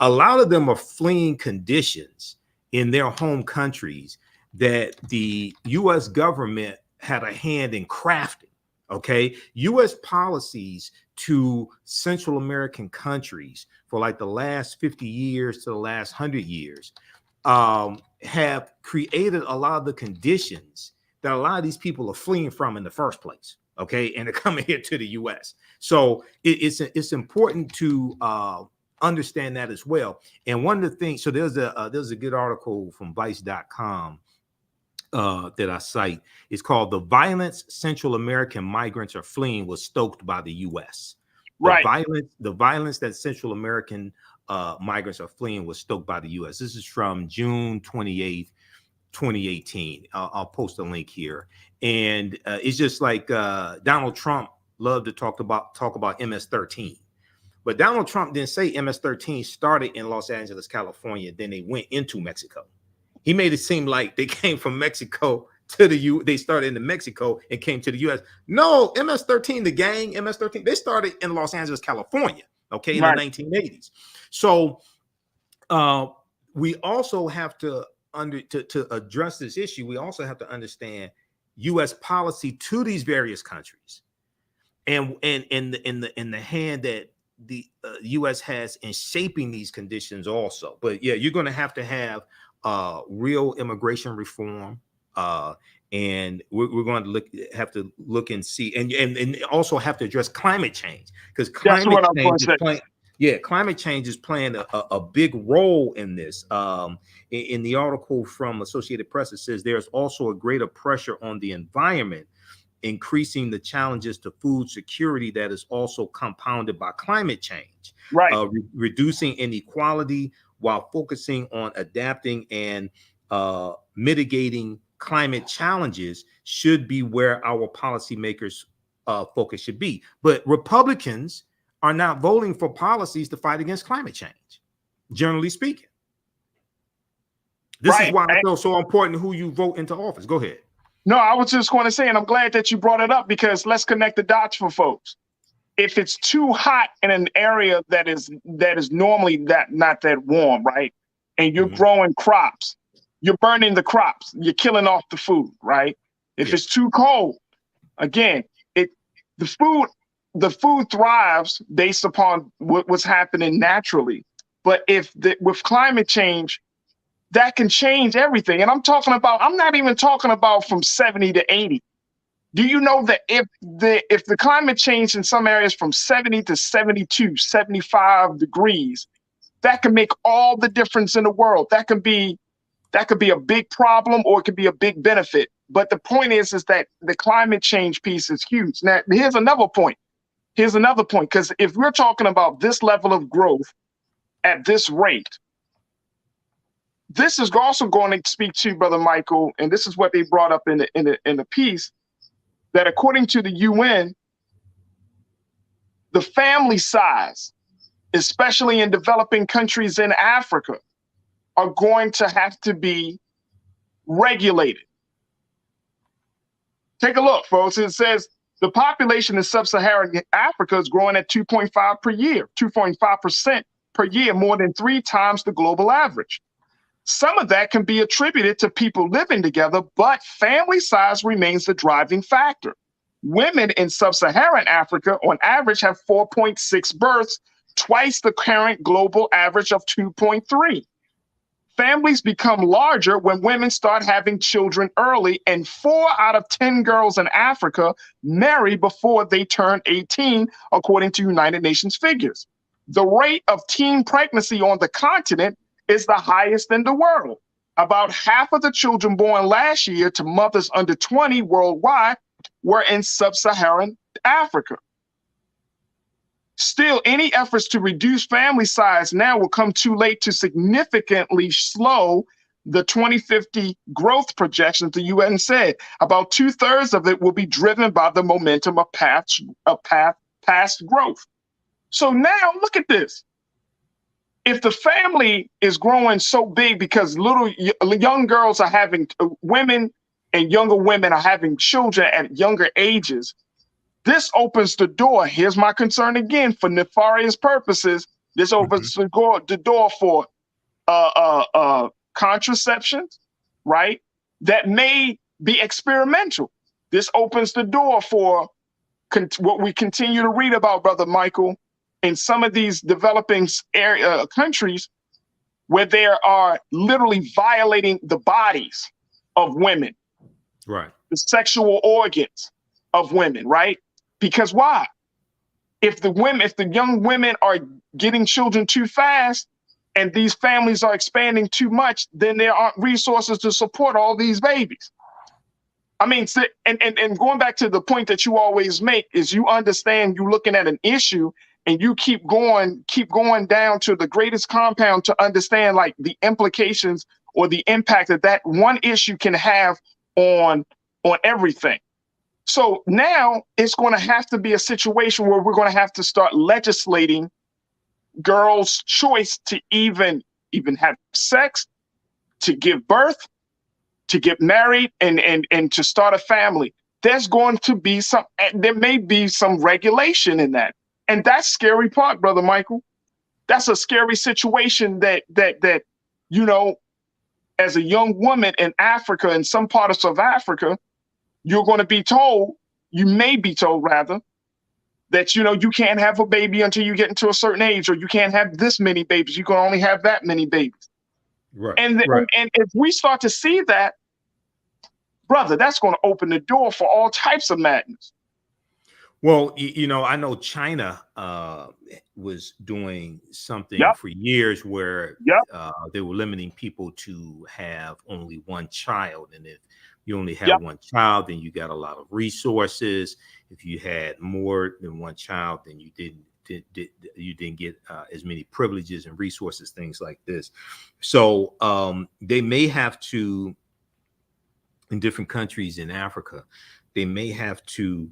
A lot of them are fleeing conditions in their home countries that the U.S. government had a hand in crafting. Okay, U.S. policies to Central American countries for like the last 50 years to the last 100 years have created a lot of the conditions that a lot of these people are fleeing from in the first place. Okay, and they're coming here to the U.S. So it's important to understand that as well. And one of the things, so there's a good article from Vice.com that I cite. It's called "The Violence Central American Migrants Are Fleeing Was Stoked by the U.S." The violence that Central American migrants are fleeing was stoked by the U.S. This is from June 28th, 2018. I'll post a link here. And it's just like Donald Trump loved to talk about MS-13. But Donald Trump didn't say MS-13 started in Los Angeles, California, then they went into Mexico. He made it seem like they came from Mexico to the they started in Mexico and came to the U.S. No, MS-13, the gang, MS-13, they started in Los Angeles, California, okay, in the 1980s. So we also have to address this issue. We also have to understand U.S. policy to these various countries, and in the hand that the U.S. has in shaping these conditions also. But yeah, you're going to have real immigration reform, and we're going to have to look and see, and also have to address climate change, because climate change is playing a big role in this. In the article from Associated Press, it says there's also a greater pressure on the environment, increasing the challenges to food security that is also compounded by climate change, reducing inequality while focusing on adapting and mitigating climate challenges should be where our policymakers' focus should be. But Republicans are not voting for policies to fight against climate change, generally speaking. This is why I feel so important who you vote into office. Go ahead. No, I was just going to say, and I'm glad that you brought it up, because let's connect the dots for folks. If it's too hot in an area that is normally not that warm, right? And you're growing crops, you're burning the crops, you're killing off the food, right? If it's too cold, again, the food thrives based upon what's happening naturally. But with climate change, that can change everything. And I'm not even talking about from 70 to 80. Do you know that if the climate change in some areas from 70 to 72, 75 degrees, that can make all the difference in the world. That could be a big problem, or it could be a big benefit. But the point is that the climate change piece is huge. Now, here's another point, because if we're talking about this level of growth at this rate, this is also going to speak to, Brother Michael, and this is what they brought up in the piece, that according to the UN, the family size, especially in developing countries in Africa, are going to have to be regulated. Take a look, folks. It says the population in sub-Saharan Africa is growing at 2.5% per year, more than 3 times the global average. Some of that can be attributed to people living together, but family size remains the driving factor. Women in sub-Saharan Africa, on average, have 4.6 births, twice the current global average of 2.3. Families become larger when women start having children early, and 4 out of 10 girls in Africa marry before they turn 18, according to United Nations figures. The rate of teen pregnancy on the continent is the highest in the world. About half of the children born last year to mothers under 20 worldwide were in sub-Saharan Africa. Still, any efforts to reduce family size now will come too late to significantly slow the 2050 growth projections. The UN said about 2/3 of it will be driven by the momentum of past growth. So now look at this. If the family is growing so big because young girls are having women and younger women are having children at younger ages, this opens the door. Here's my concern again, for nefarious purposes. This opens the door for contraceptions, right? That may be experimental. This opens the door for what we continue to read about, Brother Michael, in some of these developing countries where they are literally violating the bodies of women, right? The sexual organs of women, right? Because why? If the young women are getting children too fast and these families are expanding too much, then there aren't resources to support all these babies. I mean, and going back to the point that you always make is you understand you're looking at an issue and you keep going down to the greatest compound to understand like the implications or the impact that one issue can have on everything. So now it's going to have to be a situation where we're going to have to start legislating girls' choice to even have sex, to give birth, to get married, and to start a family. There may be some regulation in that. And that's scary part, Brother Michael. That's a scary situation that as a young woman in Africa, in some parts of Africa, you're going to be told, you may be told rather, that, you can't have a baby until you get into a certain age, or you can't have this many babies. You can only have that many babies. Right. And if we start to see that, brother, that's going to open the door for all types of madness. Well, I know China was doing something for years where they were limiting people to have only one child. And if you only have one child, then you got a lot of resources. If you had more than one child, then you didn't get as many privileges and resources, things like this. So they may have to, in different countries in Africa, they may have to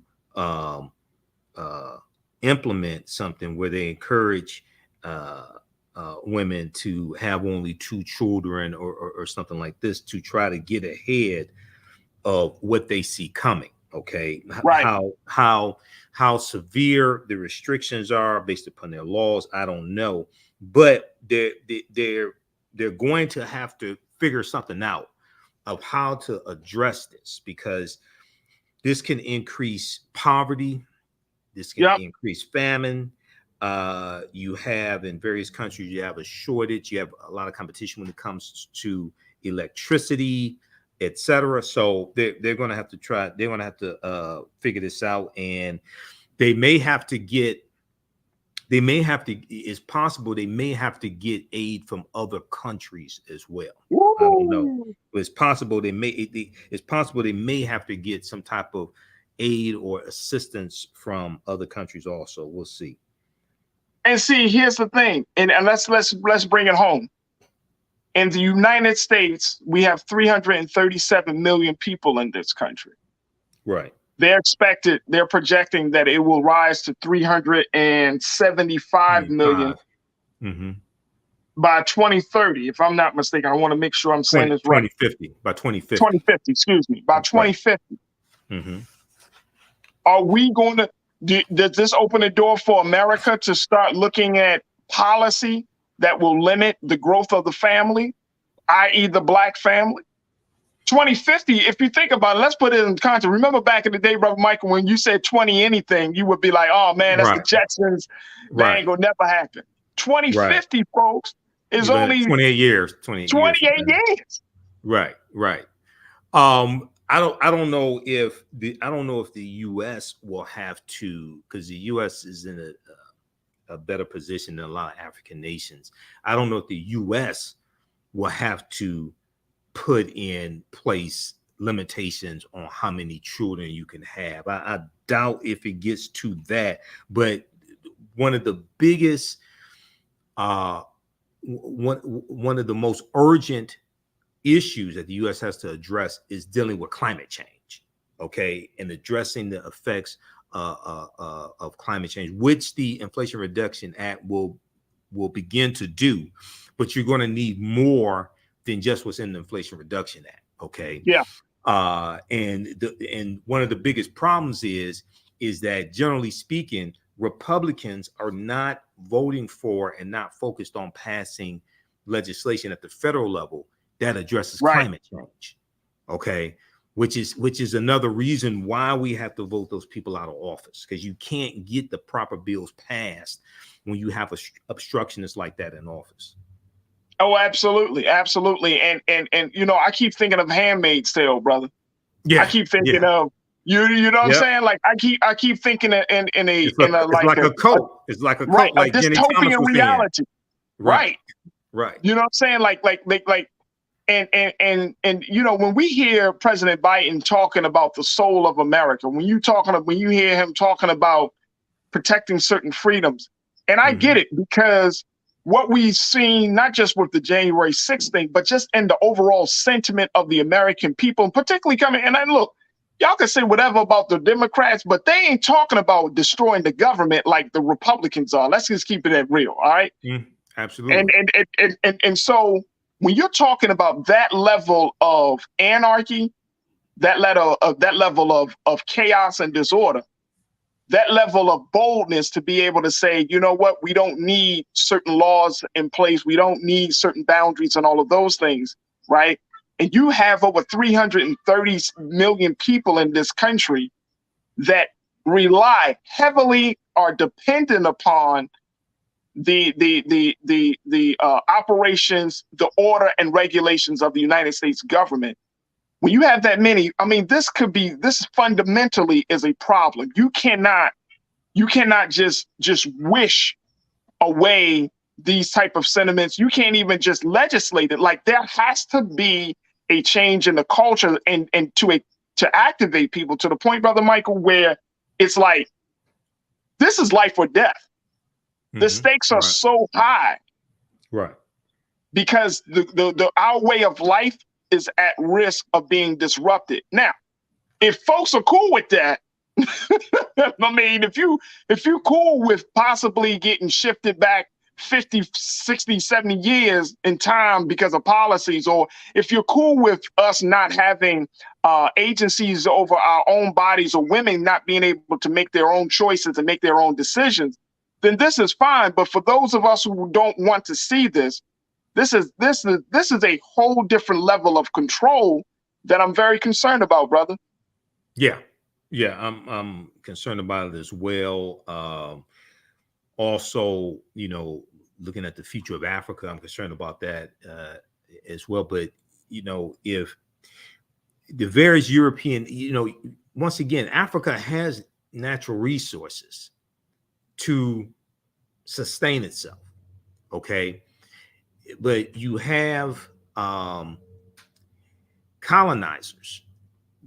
implement something where they encourage women to have only 2 children or something like this, to try to get ahead of what they see coming. Okay, right. How severe the restrictions are based upon their laws, I don't know, but they're going to have to figure something out of how to address this, because this can increase poverty. This can increase famine. You have, in various countries, you have a shortage. You have a lot of competition when it comes to electricity, etc. So they're going to have to try. They're going to have to figure this out, and they may have to get. They may have to. It's possible they may have to get aid from other countries as well. Woo! I don't know. But it's possible they may. It's possible they may have to get some type of aid or assistance from other countries also. We'll see. And see, here's the thing, and let's bring it home. In the United States, we have 337 million people in this country. Right. They're projecting that it will rise to 375 million by 2030, if I'm not mistaken. I want to make sure I'm saying this right. 2050. By 2050. 2050, excuse me. By 2050. Right. Are we going to, does this open a door for America to start looking at policy that will limit the growth of the family, i.e. the Black family? 2050, if you think about it, let's put it in context. Remember back in the day, Brother Michael, when you said 20 anything, you would be like, oh man, that's the Jetsons. That ain't gonna never happen. 2050, folks, is only 28 years. 28 years. 28 years. Right. I don't know if the U.S. will have to, because the U.S. is in a better position than a lot of African nations. I don't know if the U.S. will have to put in place limitations on how many children you can have. I doubt if it gets to that, but one of the biggest, one of the most urgent issues that the U.S. has to address is dealing with climate change, okay, and addressing the effects of climate change, which the Inflation Reduction Act will begin to do. But you're going to need more than just what's in the Inflation Reduction Act, okay? Yeah. And one of the biggest problems is that, generally speaking, Republicans are not voting for and not focused on passing legislation at the federal level that addresses climate change, okay? Which is another reason why we have to vote those people out of office, because you can't get the proper bills passed when you have obstructionists like that in office. Oh, absolutely. And you know, I keep thinking of Handmaid's Tale, brother. Yeah. I keep thinking of you know what I'm saying? Like I keep thinking in a cult. It's like a cult, right, like a Jenny Thomas dystopian was reality. Right. You know what I'm saying? Like and you know, when we hear President Biden talking about the soul of America, when you hear him talking about protecting certain freedoms, and I get it, because what we've seen, not just with the January 6th thing, but just in the overall sentiment of the American people, and particularly coming, and look, y'all can say whatever about the Democrats, but they ain't talking about destroying the government like the Republicans are. Let's just keep it at real, all right? Absolutely. And so when you're talking about that level of anarchy, that level of chaos and disorder, that level of boldness to be able to say, you know what, we don't need certain laws in place. We don't need certain boundaries and all of those things, right? And you have over 330 million people in this country that rely heavily, are dependent upon the operations, the order and regulations of the United States government. When you have that many, I mean, this fundamentally is a problem. You cannot just wish away these type of sentiments. You can't even just legislate it. Like, there has to be a change in the culture and to activate people to the point, Brother Michael, where it's like, this is life or death. The stakes are so high. Right. Because our way of life is at risk of being disrupted. Now, if folks are cool with that, I mean, if you're cool with possibly getting shifted back 50, 60, 70 years in time because of policies, or if you're cool with us not having agencies over our own bodies, or women not being able to make their own choices and make their own decisions, then this is fine. But for those of us who don't want to see this, this is a whole different level of control that I'm very concerned about, brother. Yeah, I'm concerned about it as well. Also, you know, looking at the future of Africa, I'm concerned about that as well. But you know, if the various European, you know, once again, Africa has natural resources to sustain itself. Okay. But you have colonizers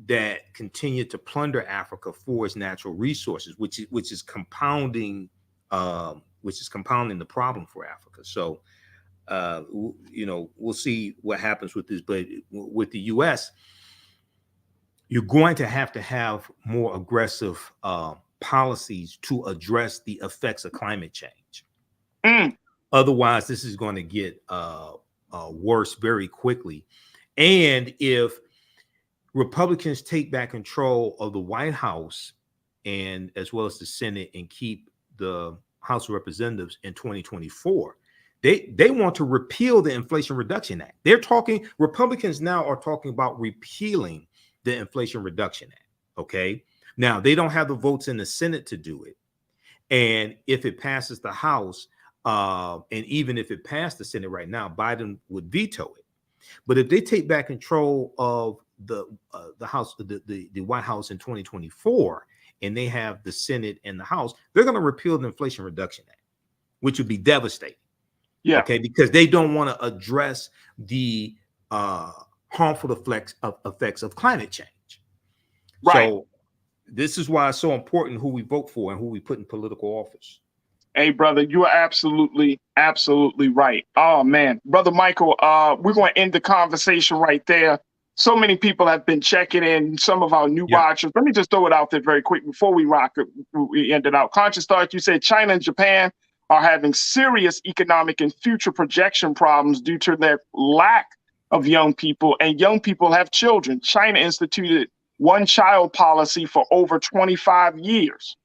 that continue to plunder Africa for its natural resources, which is compounding the problem for Africa. So, you know, we'll see what happens with this. But with the U.S., you're going to have more aggressive policies to address the effects of climate change. Otherwise, this is going to get worse very quickly. And if Republicans take back control of the White House and as well as the Senate and keep the House of Representatives in 2024, they want to repeal the Inflation Reduction Act. Republicans now are talking about repealing the Inflation Reduction Act. Okay. Now, they don't have the votes in the Senate to do it. And if it passes the House, And even if it passed the Senate right now, Biden would veto it. But if they take back control of the House, the White House in 2024, and they have the Senate and the House, they're going to repeal the Inflation Reduction Act, which would be devastating. Yeah. Okay, because they don't want to address the harmful effects of climate change. Right. So this is why it's so important who we vote for and who we put in political office. Hey, brother, you are absolutely right. Oh, man. Brother Michael, we're going to end the conversation right there. So many people have been checking in, some of our new watchers. Let me just throw it out there very quick before we end it out. Conscious Thought, you said China and Japan are having serious economic and future projection problems due to their lack of young people, and young people have children. China instituted one-child policy for over 25 years.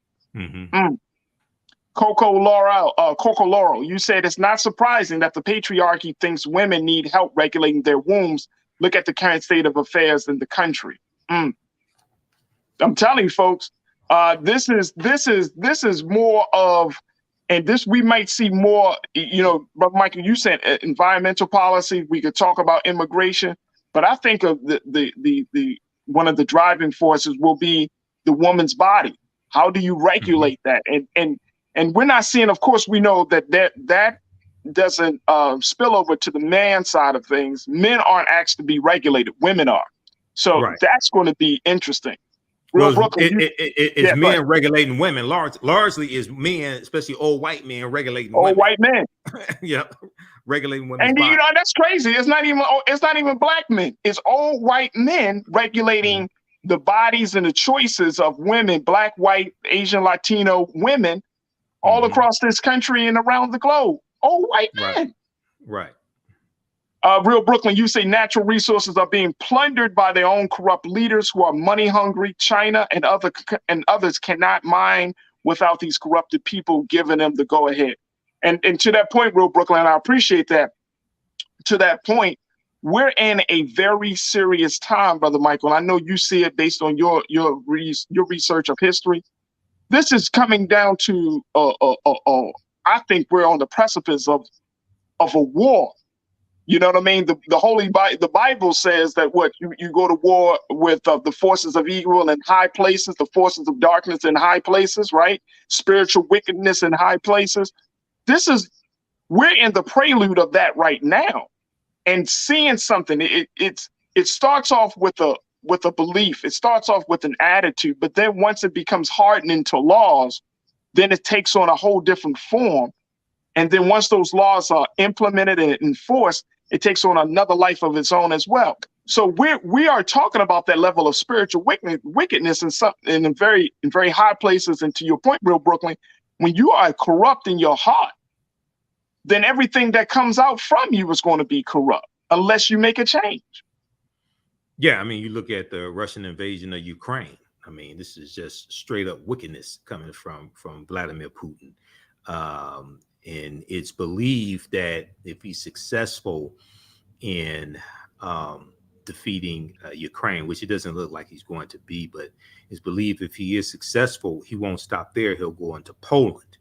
Coco Laurel, you said it's not surprising that the patriarchy thinks women need help regulating their wombs. Look at the current state of affairs in the country. I'm telling you, folks, this is more of, and this we might see more. You know, Brother Michael, you said environmental policy. We could talk about immigration, but I think of the one of the driving forces will be the woman's body. How do you regulate that? And we're not seeing, of course, we know that doesn't spill over to the man side of things. Men aren't asked to be regulated. Women are. So that's going to be interesting. It's men regulating women. Largely is men, especially old white men, regulating women. Old white men. Yeah, regulating women. And you know, that's crazy. It's not even black men. It's old white men regulating the bodies and the choices of women, black, white, Asian, Latino women all across this country and around the globe. Old white men. Right. Real Brooklyn, you say natural resources are being plundered by their own corrupt leaders who are money hungry. China and others cannot mine without these corrupted people giving them the go ahead. And to that point, Real Brooklyn, I appreciate that. To that point, we're in a very serious time, Brother Michael. I know you see it based on your research of history. This is coming down to I think we're on the precipice of a war. You know what I mean? The Bible says that you go to war with the forces of evil in high places, the forces of darkness in high places, right? Spiritual wickedness in high places. We're in the prelude of that right now, and seeing something. It starts off with a belief. It starts off with an attitude, but then once it becomes hardened into laws, then it takes on a whole different form. And then once those laws are implemented and enforced, it takes on another life of its own as well. So we are talking about that level of spiritual wickedness in very high places. And to your point, Real Brooklyn, when you are corrupt in your heart, then everything that comes out from you is going to be corrupt unless you make a change. Yeah, I mean, you look at the Russian invasion of Ukraine. I mean, this is just straight up wickedness coming from Vladimir Putin. And it's believed that if he's successful in defeating Ukraine, which it doesn't look like he's going to be, but it's believed if he is successful, he won't stop there. He'll go into Poland.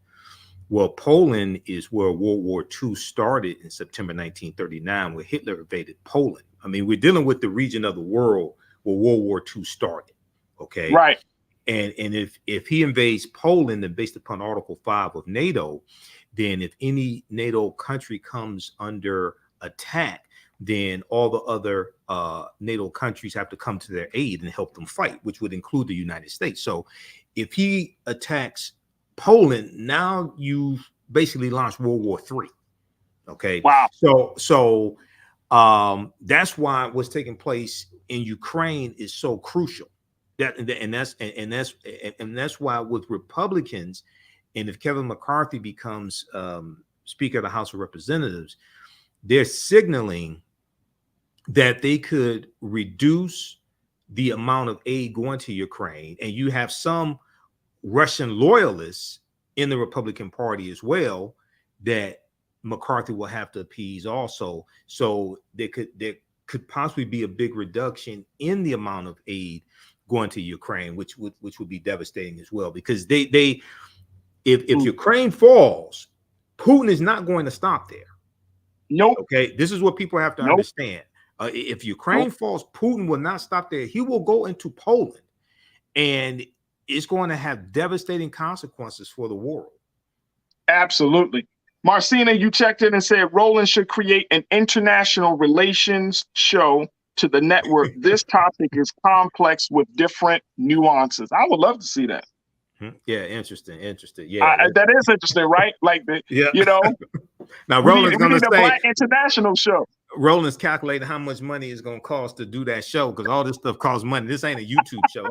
Well, Poland is where World War II started in September 1939, where Hitler invaded Poland. I mean, we're dealing with the region of the world where World War II started. Okay. Right. And if he invades Poland, then based upon Article 5 of NATO, then if any NATO country comes under attack, then all the other NATO countries have to come to their aid and help them fight, which would include the United States. So if he attacks Poland, now you basically launched World War III. Okay. Wow. So that's why what's taking place in Ukraine is so crucial. That's why with Republicans, and if Kevin McCarthy becomes Speaker of the House of Representatives, they're signaling that they could reduce the amount of aid going to Ukraine. And you have some Russian loyalists in the Republican Party as well that McCarthy will have to appease also. So there could possibly be a big reduction in the amount of aid going to Ukraine, which would be devastating as well, because if Ukraine falls, Putin is not going to stop there. Nope. Okay, this is what people have to Nope. understand. If Ukraine falls, Putin will not stop there. He will go into Poland, and it's going to have devastating consequences for the world. Absolutely. Marcina, you checked in and said Roland should create an international relations show to the network. This topic is complex with different nuances. I would love to see that. Yeah, interesting. Yeah, that is interesting, right? Like yeah. You know, now we Roland's going need to a say Black international show. Roland's calculating how much money it's going to cost to do that show, because all this stuff costs money. This ain't a YouTube show.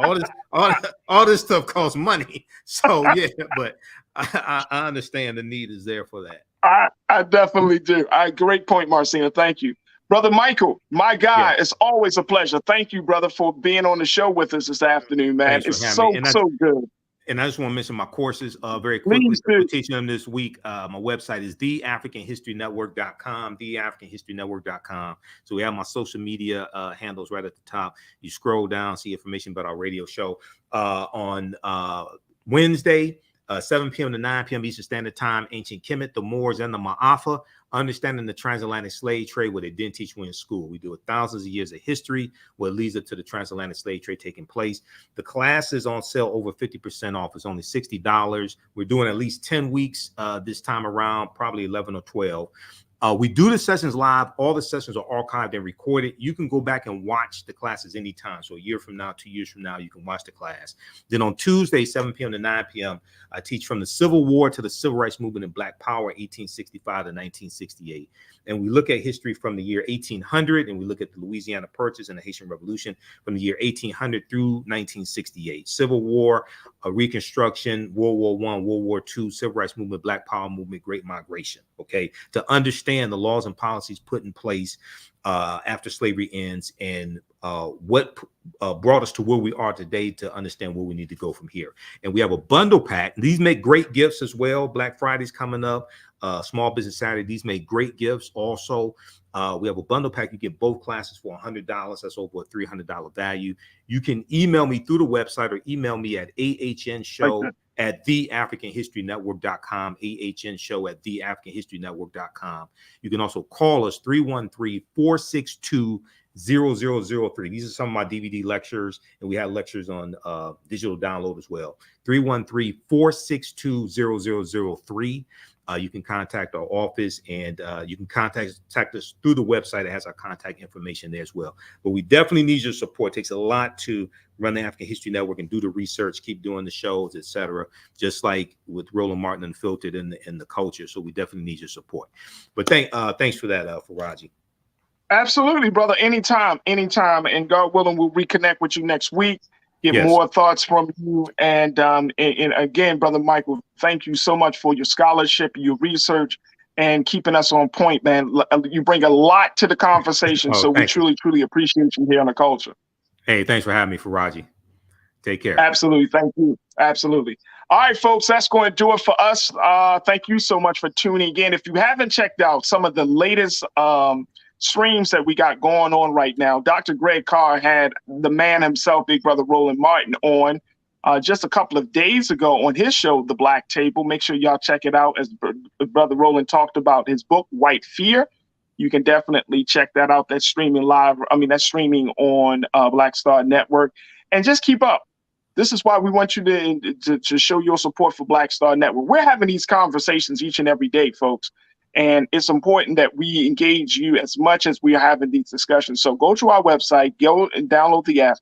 All this stuff costs money. So yeah, but I understand the need is there for that. I definitely do. Great point, Marcina. Thank you. Brother Michael, my guy, it's always a pleasure. Thank you, brother, for being on the show with us this afternoon, man. It's so good. And I just want to mention my courses very quickly. We're teaching them this week. My website is theafricanhistorynetwork.com, theafricanhistorynetwork.com. So we have my social media handles right at the top. You scroll down, see information about our radio show on Wednesday, 7 p.m. to 9 p.m. Eastern Standard Time. Ancient Kemet, the Moors, and the Ma'afa. Understanding the transatlantic slave trade, what they didn't teach you in school. We do thousands of years of history, what leads up to the transatlantic slave trade taking place. The class is on sale over 50% off. It's only $60. We're doing at least 10 weeks this time around, probably 11 or 12. We do the sessions live. All the sessions are archived and recorded. You can go back and watch the classes anytime. So a year from now, 2 years from now, you can watch the class. Then on Tuesday, 7 p.m. to 9 p.m., I teach from the Civil War to the Civil Rights Movement and Black Power, 1865 to 1968. And we look at history from the year 1800, and we look at the Louisiana Purchase and the Haitian Revolution from the year 1800 through 1968. Civil War, Reconstruction, World War I, World War II, Civil Rights Movement, Black Power Movement, Great Migration. Okay, to understand the laws and policies put in place after slavery ends, and what brought us to where we are today, to understand where we need to go from here. And we have a bundle pack. These make great gifts as well. Black Friday's coming up, Small Business Saturday. These make great gifts also. We have a bundle pack. You get both classes for $100. That's over a $300 value. You can email me through the website or email me at ahnshow@theafricanhistorynetwork.com, ahnshow@theafricanhistorynetwork.com. You can also call us 313-462-0003. These are some of my DVD lectures, and we have lectures on digital download as well. 313-462-0003. You can contact our office, and you can contact us through the website. It has our contact information there as well. But we definitely need your support. It takes a lot to run the African History Network and do the research, keep doing the shows, etc. Just like with Roland Martin Unfiltered in the culture. So we definitely need your support. But thanks for that, Faraji. Absolutely, brother. Anytime. And God willing, we'll reconnect with you next week. Get more thoughts from you. And again, Brother Michael, thank you so much for your scholarship, your research, and keeping us on point, man. You bring a lot to the conversation. So we truly appreciate you here on The Culture. Hey, thanks for having me, Faraji. Take care. Absolutely. Thank you. Absolutely. All right, folks, that's going to do it for us. Thank you so much for tuning in. If you haven't checked out some of the latest streams that we got going on right now, Dr. Greg Carr had the man himself, Big Brother Roland Martin, on just a couple of days ago on his show, The Black Table. Make sure y'all check it out, as Brother Roland talked about his book, White Fear. You can definitely check that out. That's streaming live. That's streaming on Black Star Network. And just keep up. This is why we want you to show your support for Black Star Network. We're having these conversations each and every day, folks. And it's important that we engage you as much as we are having these discussions. So go to our website, go and download the app.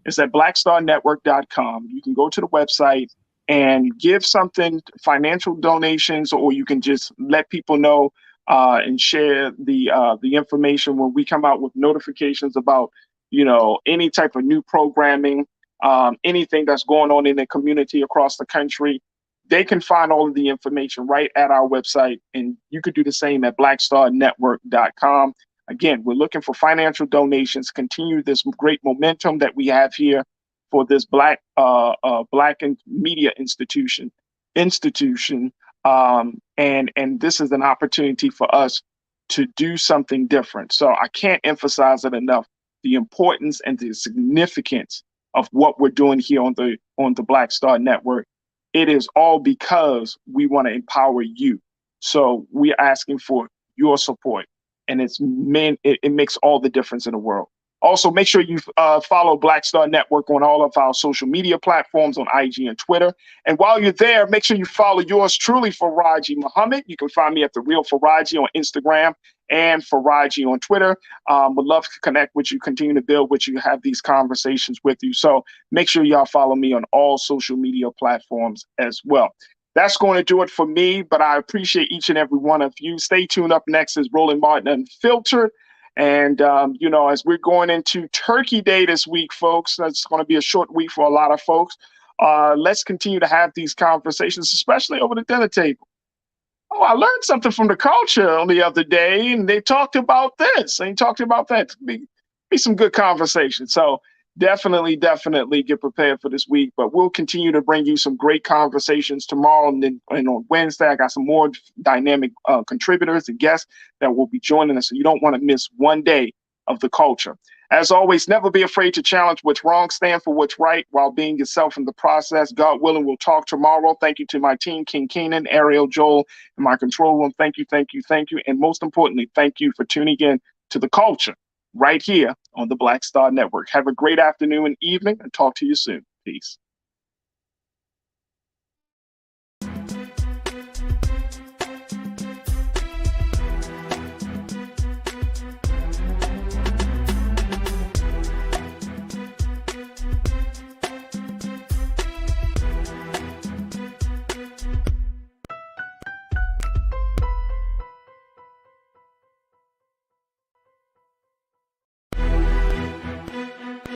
It's at blackstarnetwork.com. You can go to the website and give something, financial donations, or you can just let people know and share the information when we come out with notifications about, any type of new programming, anything that's going on in the community across the country. They can find all of the information right at our website, and you could do the same at blackstarnetwork.com. Again, we're looking for financial donations, continue this great momentum that we have here for this Black media institution. And this is an opportunity for us to do something different. So I can't emphasize it enough, the importance and the significance of what we're doing here on the Black Star Network. It is all because we want to empower you. So we're asking for your support, and it makes all the difference in the world. Also, make sure you follow Black Star Network on all of our social media platforms on IG and Twitter. And while you're there, make sure you follow yours truly, Faraji Muhammad. You can find me at The Real Faraji on Instagram and Faraji on Twitter. Would love to connect with you, continue to build with you, have these conversations with you. So make sure y'all follow me on all social media platforms as well. That's going to do it for me, but I appreciate each and every one of you. Stay tuned. Up next is Roland Martin Unfiltered. And, as we're going into Turkey Day this week, folks, that's going to be a short week for a lot of folks. Let's continue to have these conversations, especially over the dinner table. Oh, I learned something from the culture on the other day, and they talked about this. They talked about that. Be some good conversation. So definitely get prepared for this week. But we'll continue to bring you some great conversations tomorrow, and on Wednesday, I got some more dynamic contributors and guests that will be joining us. So you don't want to miss one day of the culture. As always, never be afraid to challenge what's wrong, stand for what's right while being yourself in the process. God willing, we'll talk tomorrow. Thank you to my team, King Keenan, Ariel, Joel, and my control room. Thank you. And most importantly, thank you for tuning in to the culture right here on the Black Star Network. Have a great afternoon and evening, and talk to you soon. Peace.